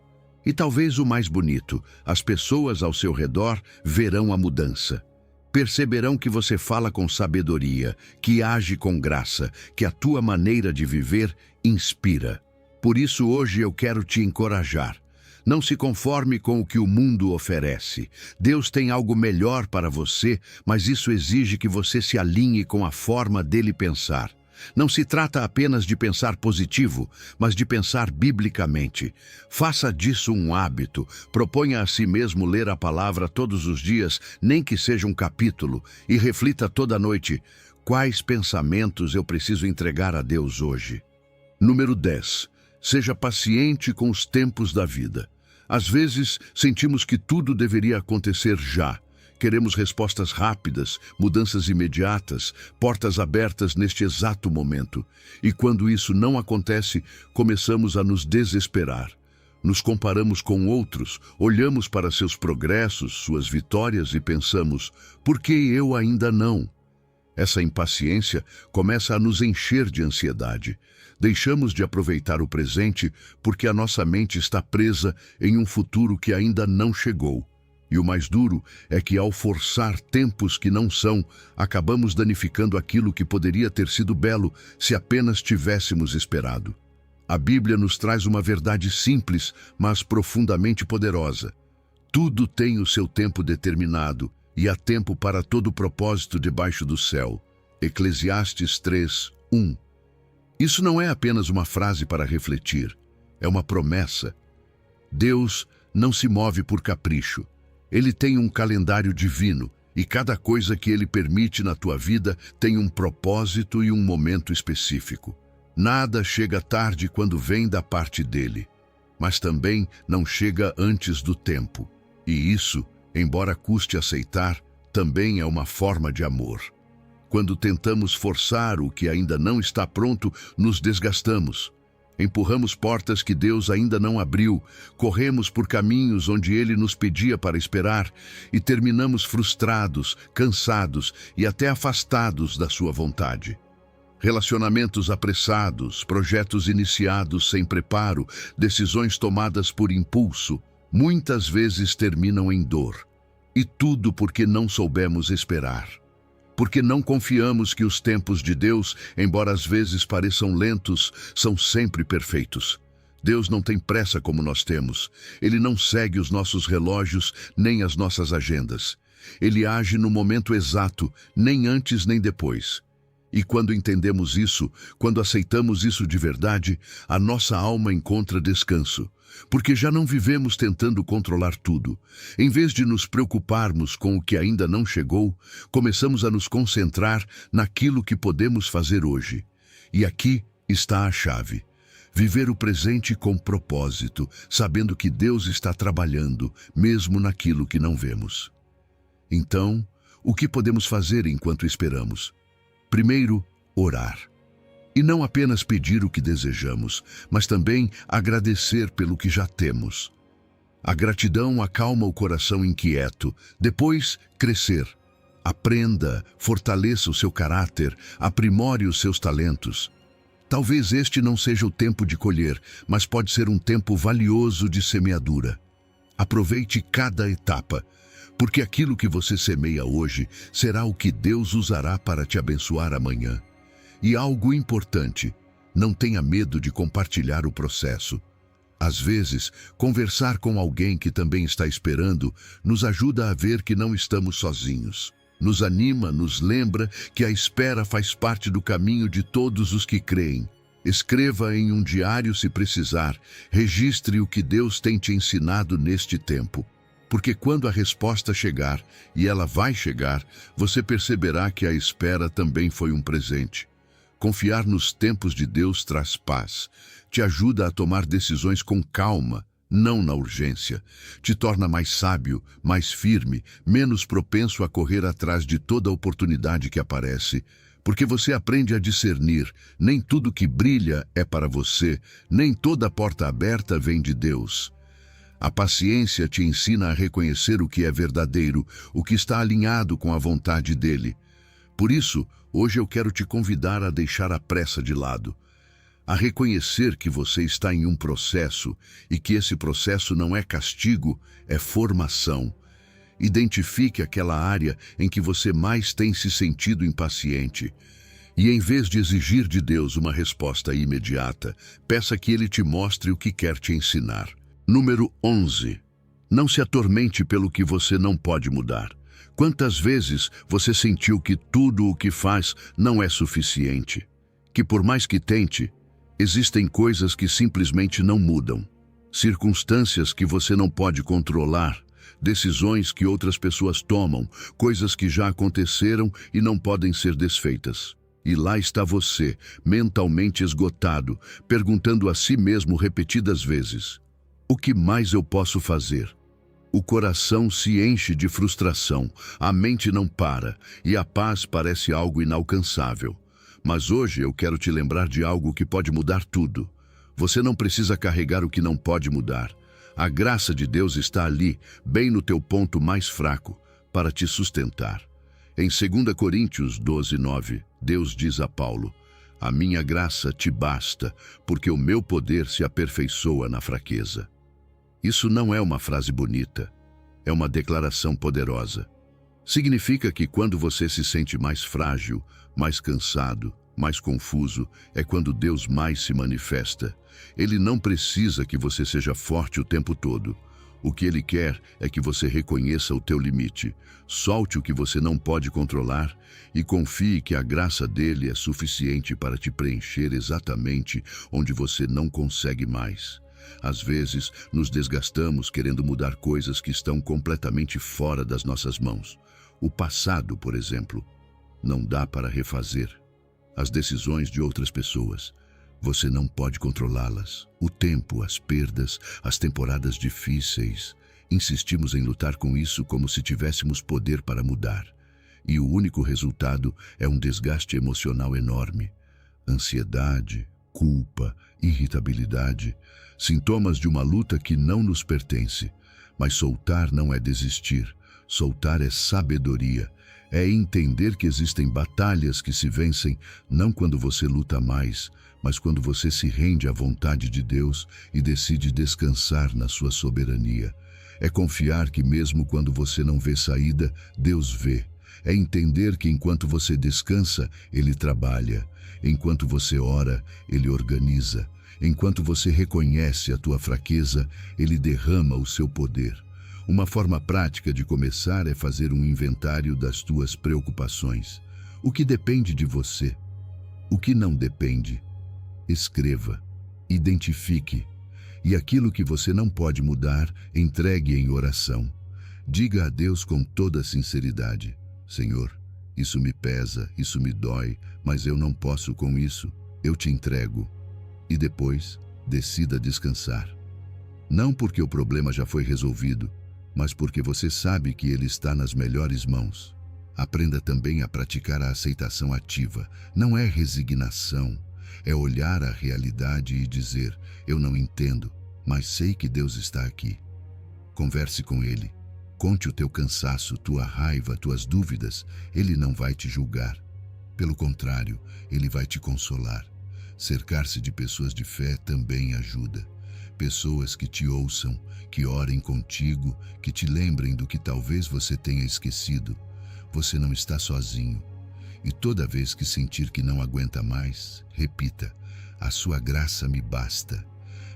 E talvez o mais bonito, as pessoas ao seu redor verão a mudança. Perceberão que você fala com sabedoria, que age com graça, que a tua maneira de viver inspira. Por isso hoje eu quero te encorajar. Não se conforme com o que o mundo oferece. Deus tem algo melhor para você, mas isso exige que você se alinhe com a forma dele pensar. Não se trata apenas de pensar positivo, mas de pensar biblicamente. Faça disso um hábito. Proponha a si mesmo ler a palavra todos os dias, nem que seja um capítulo, e reflita toda noite: quais pensamentos eu preciso entregar a Deus hoje? Número 10. Seja paciente com os tempos da vida. Às vezes, sentimos que tudo deveria acontecer já. Queremos respostas rápidas, mudanças imediatas, portas abertas neste exato momento. E quando isso não acontece, começamos a nos desesperar. Nos comparamos com outros, olhamos para seus progressos, suas vitórias e pensamos: por que eu ainda não? Essa impaciência começa a nos encher de ansiedade. Deixamos de aproveitar o presente porque a nossa mente está presa em um futuro que ainda não chegou. E o mais duro é que, ao forçar tempos que não são, acabamos danificando aquilo que poderia ter sido belo se apenas tivéssemos esperado. A Bíblia nos traz uma verdade simples, mas profundamente poderosa. Tudo tem o seu tempo determinado, e há tempo para todo propósito debaixo do céu. Eclesiastes 3:1. Isso não é apenas uma frase para refletir, é uma promessa. Deus não se move por capricho. Ele tem um calendário divino, e cada coisa que Ele permite na tua vida tem um propósito e um momento específico. Nada chega tarde quando vem da parte dele, mas também não chega antes do tempo. E isso, embora custe aceitar, também é uma forma de amor. Quando tentamos forçar o que ainda não está pronto, nos desgastamos. Empurramos portas que Deus ainda não abriu, corremos por caminhos onde Ele nos pedia para esperar e terminamos frustrados, cansados e até afastados da sua vontade. Relacionamentos apressados, projetos iniciados sem preparo, decisões tomadas por impulso, muitas vezes terminam em dor. E tudo porque não soubemos esperar. Porque não confiamos que os tempos de Deus, embora às vezes pareçam lentos, são sempre perfeitos. Deus não tem pressa como nós temos. Ele não segue os nossos relógios nem as nossas agendas. Ele age no momento exato, nem antes nem depois. E quando entendemos isso, quando aceitamos isso de verdade, a nossa alma encontra descanso. Porque já não vivemos tentando controlar tudo. Em vez de nos preocuparmos com o que ainda não chegou, começamos a nos concentrar naquilo que podemos fazer hoje. E aqui está a chave. Viver o presente com propósito, sabendo que Deus está trabalhando, mesmo naquilo que não vemos. Então, o que podemos fazer enquanto esperamos? Primeiro, orar. E não apenas pedir o que desejamos, mas também agradecer pelo que já temos. A gratidão acalma o coração inquieto. Depois, crescer. Aprenda, fortaleça o seu caráter, aprimore os seus talentos. Talvez este não seja o tempo de colher, mas pode ser um tempo valioso de semeadura. Aproveite cada etapa, porque aquilo que você semeia hoje será o que Deus usará para te abençoar amanhã. E algo importante, não tenha medo de compartilhar o processo. Às vezes, conversar com alguém que também está esperando nos ajuda a ver que não estamos sozinhos. Nos anima, nos lembra que a espera faz parte do caminho de todos os que creem. Escreva em um diário se precisar, registre o que Deus tem te ensinado neste tempo. Porque quando a resposta chegar, e ela vai chegar, você perceberá que a espera também foi um presente. Confiar nos tempos de Deus traz paz, te ajuda a tomar decisões com calma, não na urgência. Te torna mais sábio, mais firme, menos propenso a correr atrás de toda oportunidade que aparece, porque você aprende a discernir, nem tudo que brilha é para você, nem toda porta aberta vem de Deus. A paciência te ensina a reconhecer o que é verdadeiro, o que está alinhado com a vontade dele. Por isso, hoje eu quero te convidar a deixar a pressa de lado, a reconhecer que você está em um processo e que esse processo não é castigo, é formação. Identifique aquela área em que você mais tem se sentido impaciente. E em vez de exigir de Deus uma resposta imediata, peça que Ele te mostre o que quer te ensinar. Número 11. Não se atormente pelo que você não pode mudar. Quantas vezes você sentiu que tudo o que faz não é suficiente? Que por mais que tente, existem coisas que simplesmente não mudam. Circunstâncias que você não pode controlar, decisões que outras pessoas tomam, coisas que já aconteceram e não podem ser desfeitas. E lá está você, mentalmente esgotado, perguntando a si mesmo repetidas vezes: o que mais eu posso fazer? O coração se enche de frustração, a mente não para e a paz parece algo inalcançável. Mas hoje eu quero te lembrar de algo que pode mudar tudo. Você não precisa carregar o que não pode mudar. A graça de Deus está ali, bem no teu ponto mais fraco, para te sustentar. Em 2 Coríntios 12:9, Deus diz a Paulo: a minha graça te basta, porque o meu poder se aperfeiçoa na fraqueza. Isso não é uma frase bonita, é uma declaração poderosa. Significa que quando você se sente mais frágil, mais cansado, mais confuso, é quando Deus mais se manifesta. Ele não precisa que você seja forte o tempo todo. O que Ele quer é que você reconheça o teu limite, solte o que você não pode controlar e confie que a graça dele é suficiente para te preencher exatamente onde você não consegue mais. Às vezes, nos desgastamos querendo mudar coisas que estão completamente fora das nossas mãos. O passado, por exemplo, não dá para refazer. As decisões de outras pessoas, você não pode controlá-las. O tempo, as perdas, as temporadas difíceis. Insistimos em lutar com isso como se tivéssemos poder para mudar. E o único resultado é um desgaste emocional enorme. Ansiedade, culpa, irritabilidade, sintomas de uma luta que não nos pertence. Mas soltar não é desistir. Soltar é sabedoria. É entender que existem batalhas que se vencem não quando você luta mais, mas quando você se rende à vontade de Deus e decide descansar na sua soberania. É confiar que mesmo quando você não vê saída, Deus vê. É entender que enquanto você descansa, Ele trabalha. Enquanto você ora, Ele organiza. Enquanto você reconhece a tua fraqueza, Ele derrama o seu poder. Uma forma prática de começar é fazer um inventário das tuas preocupações. O que depende de você? O que não depende? Escreva, identifique. E aquilo que você não pode mudar, entregue em oração. Diga a Deus com toda sinceridade: Senhor, isso me pesa, isso me dói, mas eu não posso com isso, eu te entrego. E depois, decida descansar. Não porque o problema já foi resolvido, mas porque você sabe que ele está nas melhores mãos. Aprenda também a praticar a aceitação ativa. Não é resignação, é olhar a realidade e dizer: eu não entendo, mas sei que Deus está aqui. Converse com Ele. Conte o teu cansaço, tua raiva, tuas dúvidas. Ele não vai te julgar. Pelo contrário, Ele vai te consolar. Cercar-se de pessoas de fé também ajuda. Pessoas que te ouçam, que orem contigo, que te lembrem do que talvez você tenha esquecido. Você não está sozinho. E toda vez que sentir que não aguenta mais, repita: a sua graça me basta.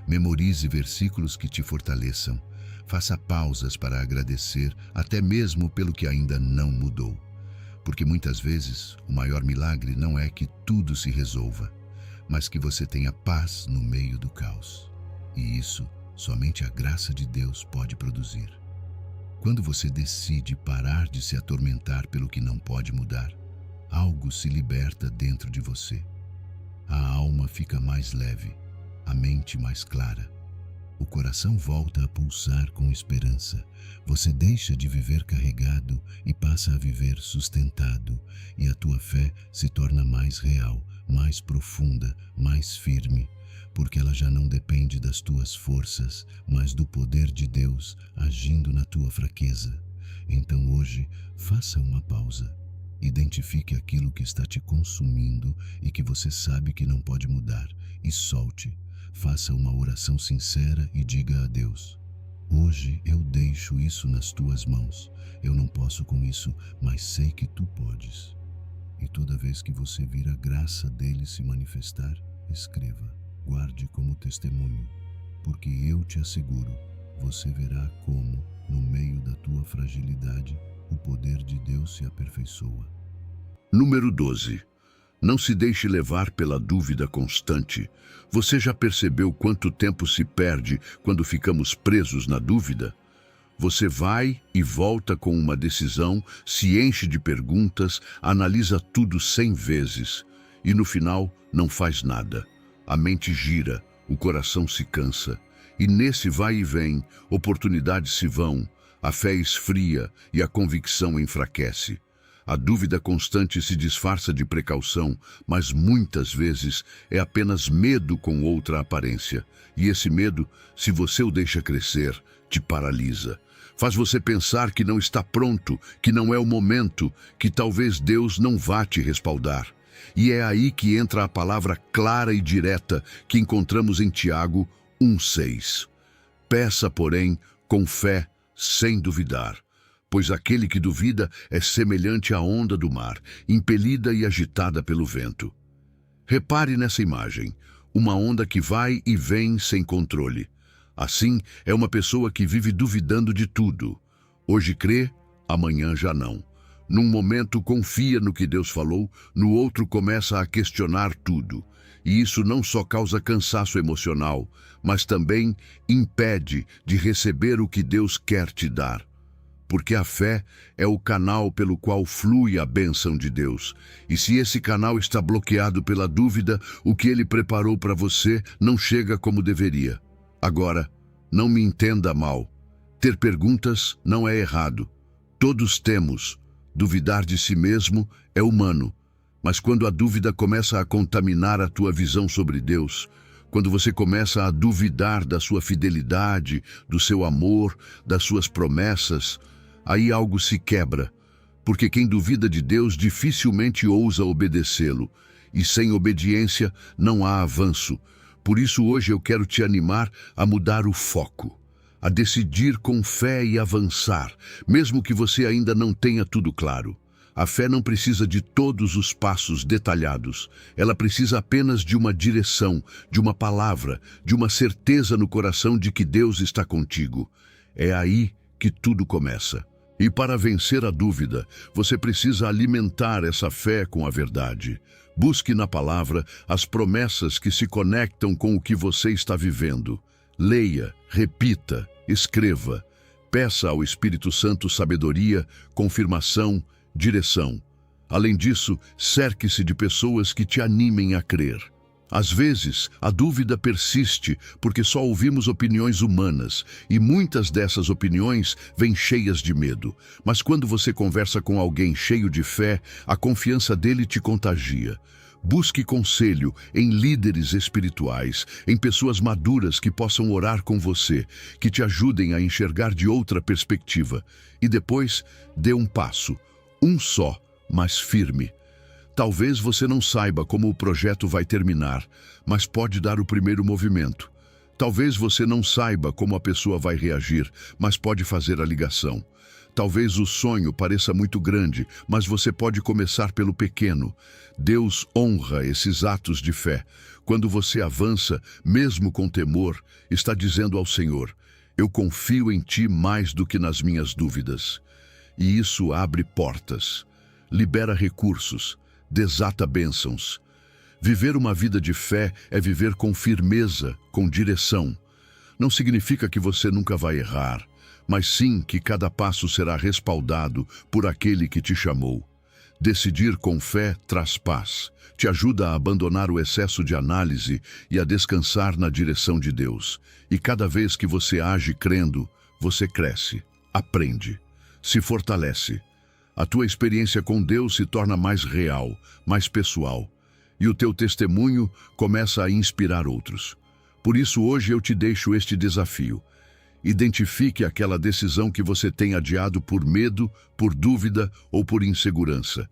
Memorize versículos que te fortaleçam. Faça pausas para agradecer, até mesmo pelo que ainda não mudou. Porque muitas vezes o maior milagre não é que tudo se resolva, mas que você tenha paz no meio do caos. E isso somente a graça de Deus pode produzir. Quando você decide parar de se atormentar pelo que não pode mudar, algo se liberta dentro de você. A alma fica mais leve, a mente mais clara. O coração volta a pulsar com esperança. Você deixa de viver carregado e passa a viver sustentado, e a tua fé se torna mais real, mais profunda, mais firme, porque ela já não depende das tuas forças, mas do poder de Deus agindo na tua fraqueza. Então hoje, faça uma pausa. Identifique aquilo que está te consumindo e que você sabe que não pode mudar, e solte. Faça uma oração sincera e diga a Deus: hoje eu deixo isso nas tuas mãos. Eu não posso com isso, mas sei que tu podes. E toda vez que você vir a graça dele se manifestar, escreva, guarde como testemunho, porque eu te asseguro, você verá como, no meio da tua fragilidade, o poder de Deus se aperfeiçoa. Número 12. Não se deixe levar pela dúvida constante. Você já percebeu quanto tempo se perde quando ficamos presos na dúvida? Você vai e volta com uma decisão, se enche de perguntas, analisa tudo 100 vezes e no final não faz nada. A mente gira, o coração se cansa e nesse vai e vem, oportunidades se vão, a fé esfria e a convicção enfraquece. A dúvida constante se disfarça de precaução, mas muitas vezes é apenas medo com outra aparência. E esse medo, se você o deixa crescer, te paralisa. Faz você pensar que não está pronto, que não é o momento, que talvez Deus não vá te respaldar. E é aí que entra a palavra clara e direta que encontramos em Tiago 1,6. Peça, porém, com fé, sem duvidar. Pois aquele que duvida é semelhante à onda do mar, impelida e agitada pelo vento. Repare nessa imagem, uma onda que vai e vem sem controle. Assim, é uma pessoa que vive duvidando de tudo. Hoje crê, amanhã já não. Num momento confia no que Deus falou, no outro começa a questionar tudo. E isso não só causa cansaço emocional, mas também impede de receber o que Deus quer te dar. Porque a fé é o canal pelo qual flui a bênção de Deus. E se esse canal está bloqueado pela dúvida, o que Ele preparou para você não chega como deveria. Agora, não me entenda mal. Ter perguntas não é errado. Todos temos. Duvidar de si mesmo é humano. Mas quando a dúvida começa a contaminar a tua visão sobre Deus, quando você começa a duvidar da sua fidelidade, do seu amor, das suas promessas, aí algo se quebra, porque quem duvida de Deus dificilmente ousa obedecê-lo, e sem obediência não há avanço. Por isso hoje eu quero te animar a mudar o foco, a decidir com fé e avançar, mesmo que você ainda não tenha tudo claro. A fé não precisa de todos os passos detalhados, ela precisa apenas de uma direção, de uma palavra, de uma certeza no coração de que Deus está contigo. É aí que tudo começa. E para vencer a dúvida, você precisa alimentar essa fé com a verdade. Busque na palavra as promessas que se conectam com o que você está vivendo. Leia, repita, escreva. Peça ao Espírito Santo sabedoria, confirmação, direção. Além disso, cerque-se de pessoas que te animem a crer. Às vezes, a dúvida persiste porque só ouvimos opiniões humanas e muitas dessas opiniões vêm cheias de medo. Mas quando você conversa com alguém cheio de fé, a confiança dele te contagia. Busque conselho em líderes espirituais, em pessoas maduras que possam orar com você, que te ajudem a enxergar de outra perspectiva. E depois, dê um passo, um só, mas firme. Talvez você não saiba como o projeto vai terminar, mas pode dar o primeiro movimento. Talvez você não saiba como a pessoa vai reagir, mas pode fazer a ligação. Talvez o sonho pareça muito grande, mas você pode começar pelo pequeno. Deus honra esses atos de fé. Quando você avança, mesmo com temor, está dizendo ao Senhor: eu confio em Ti mais do que nas minhas dúvidas. E isso abre portas, libera recursos, desata bênçãos. Viver uma vida de fé é viver com firmeza, com direção. Não significa que você nunca vai errar, mas sim que cada passo será respaldado por aquele que te chamou. Decidir com fé traz paz, te ajuda a abandonar o excesso de análise e a descansar na direção de Deus. E cada vez que você age crendo, você cresce, aprende, se fortalece. A tua experiência com Deus se torna mais real, mais pessoal, e o teu testemunho começa a inspirar outros. Por isso hoje eu te deixo este desafio. Identifique aquela decisão que você tem adiado por medo, por dúvida ou por insegurança.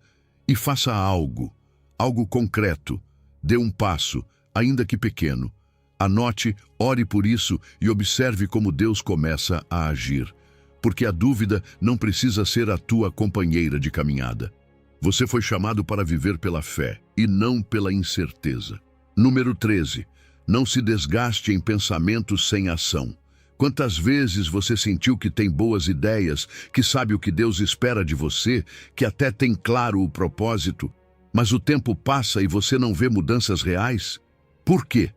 E faça algo concreto. Dê um passo, ainda que pequeno. Anote, ore por isso e observe como Deus começa a agir. Porque a dúvida não precisa ser a tua companheira de caminhada. Você foi chamado para viver pela fé e não pela incerteza. Número 13. Não se desgaste em pensamentos sem ação. Quantas vezes você sentiu que tem boas ideias, que sabe o que Deus espera de você, que até tem claro o propósito, mas o tempo passa e você não vê mudanças reais? Por quê?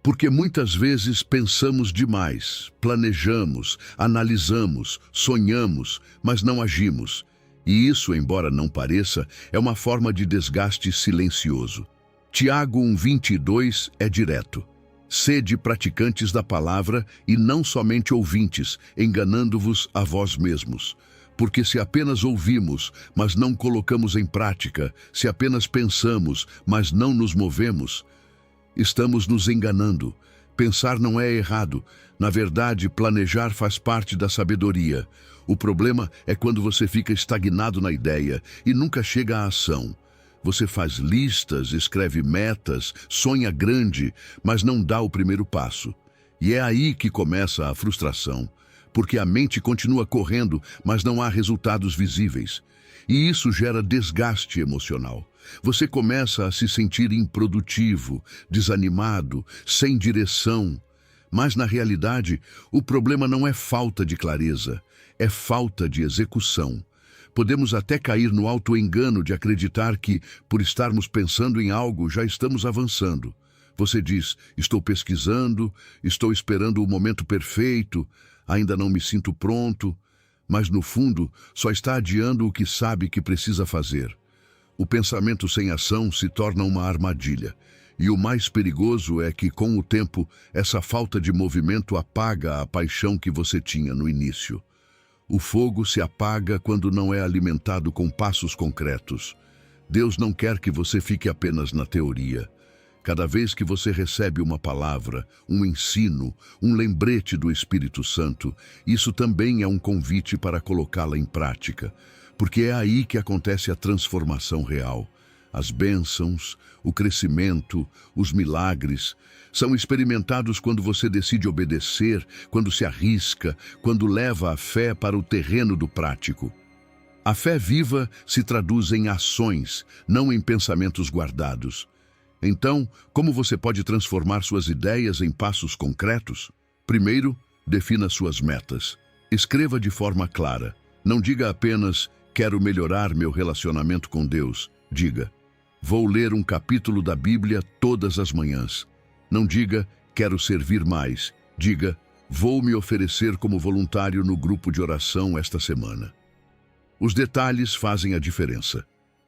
Porque muitas vezes pensamos demais, planejamos, analisamos, sonhamos, mas não agimos. E isso, embora não pareça, é uma forma de desgaste silencioso. Tiago 1:22 é direto. Sede praticantes da palavra e não somente ouvintes, enganando-vos a vós mesmos. Porque se apenas ouvimos, mas não colocamos em prática, se apenas pensamos, mas não nos movemos, estamos nos enganando. Pensar não é errado. Na verdade, planejar faz parte da sabedoria. O problema é quando você fica estagnado na ideia e nunca chega à ação. Você faz listas, escreve metas, sonha grande, mas não dá o primeiro passo. E é aí que começa a frustração, porque a mente continua correndo, mas não há resultados visíveis. E isso gera desgaste emocional. Você começa a se sentir improdutivo, desanimado, sem direção. Mas, na realidade, o problema não é falta de clareza, é falta de execução. Podemos até cair no auto-engano de acreditar que, por estarmos pensando em algo, já estamos avançando. Você diz, estou pesquisando, estou esperando o momento perfeito, ainda não me sinto pronto, mas no fundo só está adiando o que sabe que precisa fazer. O pensamento sem ação se torna uma armadilha. E o mais perigoso é que, com o tempo, essa falta de movimento apaga a paixão que você tinha no início. O fogo se apaga quando não é alimentado com passos concretos. Deus não quer que você fique apenas na teoria. Cada vez que você recebe uma palavra, um ensino, um lembrete do Espírito Santo, isso também é um convite para colocá-la em prática, porque é aí que acontece a transformação real. As bênçãos, o crescimento, os milagres são experimentados quando você decide obedecer, quando se arrisca, quando leva a fé para o terreno do prático. A fé viva se traduz em ações, não em pensamentos guardados. Então, como você pode transformar suas ideias em passos concretos? Primeiro, defina suas metas. Escreva de forma clara. Não diga apenas, quero melhorar meu relacionamento com Deus. Diga, vou ler um capítulo da Bíblia todas as manhãs. Não diga, quero servir mais. Diga, vou me oferecer como voluntário no grupo de oração esta semana. Os detalhes fazem a diferença.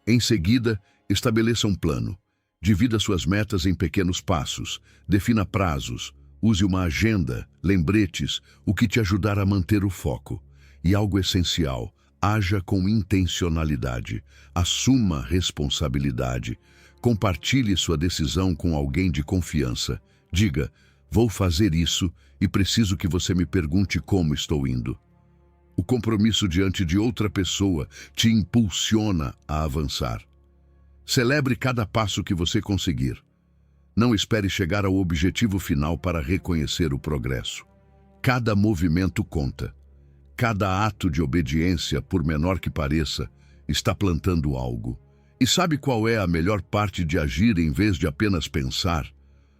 Em seguida, estabeleça um plano. Divida suas metas em pequenos passos. Defina prazos. Use uma agenda, lembretes, o que te ajudar a manter o foco. E algo essencial, haja com intencionalidade. Assuma responsabilidade. Compartilhe sua decisão com alguém de confiança. Diga, vou fazer isso e preciso que você me pergunte como estou indo. O compromisso diante de outra pessoa te impulsiona a avançar. Celebre cada passo que você conseguir. Não espere chegar ao objetivo final para reconhecer o progresso. Cada movimento conta. Cada ato de obediência, por menor que pareça, está plantando algo. E sabe qual é a melhor parte de agir em vez de apenas pensar?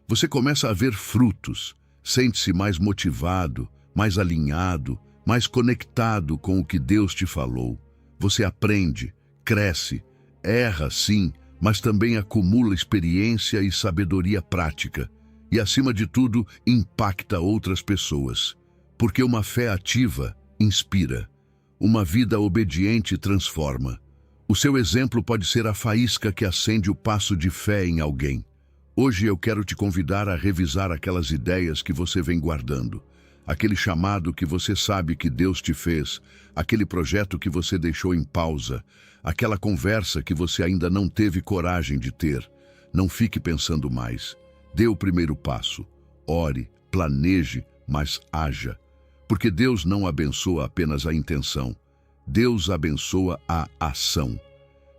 Você começa a ver frutos, sente-se mais motivado, mais alinhado, mais conectado com o que Deus te falou. Você aprende, cresce, erra sim, mas também acumula experiência e sabedoria prática. E, acima de tudo, impacta outras pessoas. Porque uma fé ativa inspira. Uma vida obediente transforma. O seu exemplo pode ser a faísca que acende o passo de fé em alguém. Hoje eu quero te convidar a revisar aquelas ideias que você vem guardando. Aquele chamado que você sabe que Deus te fez, aquele projeto que você deixou em pausa, aquela conversa que você ainda não teve coragem de ter. Não fique pensando mais. Dê o primeiro passo. Ore, planeje, mas haja. Porque Deus não abençoa apenas a intenção. Deus abençoa a ação.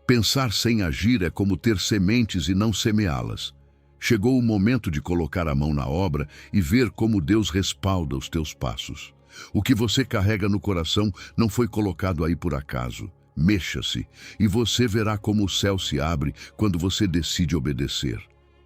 Pensar sem agir é como ter sementes e não semeá-las. Chegou o momento de colocar a mão na obra e ver como Deus respalda os teus passos. O que você carrega no coração não foi colocado aí por acaso. Mexa-se e você verá como o céu se abre quando você decide obedecer.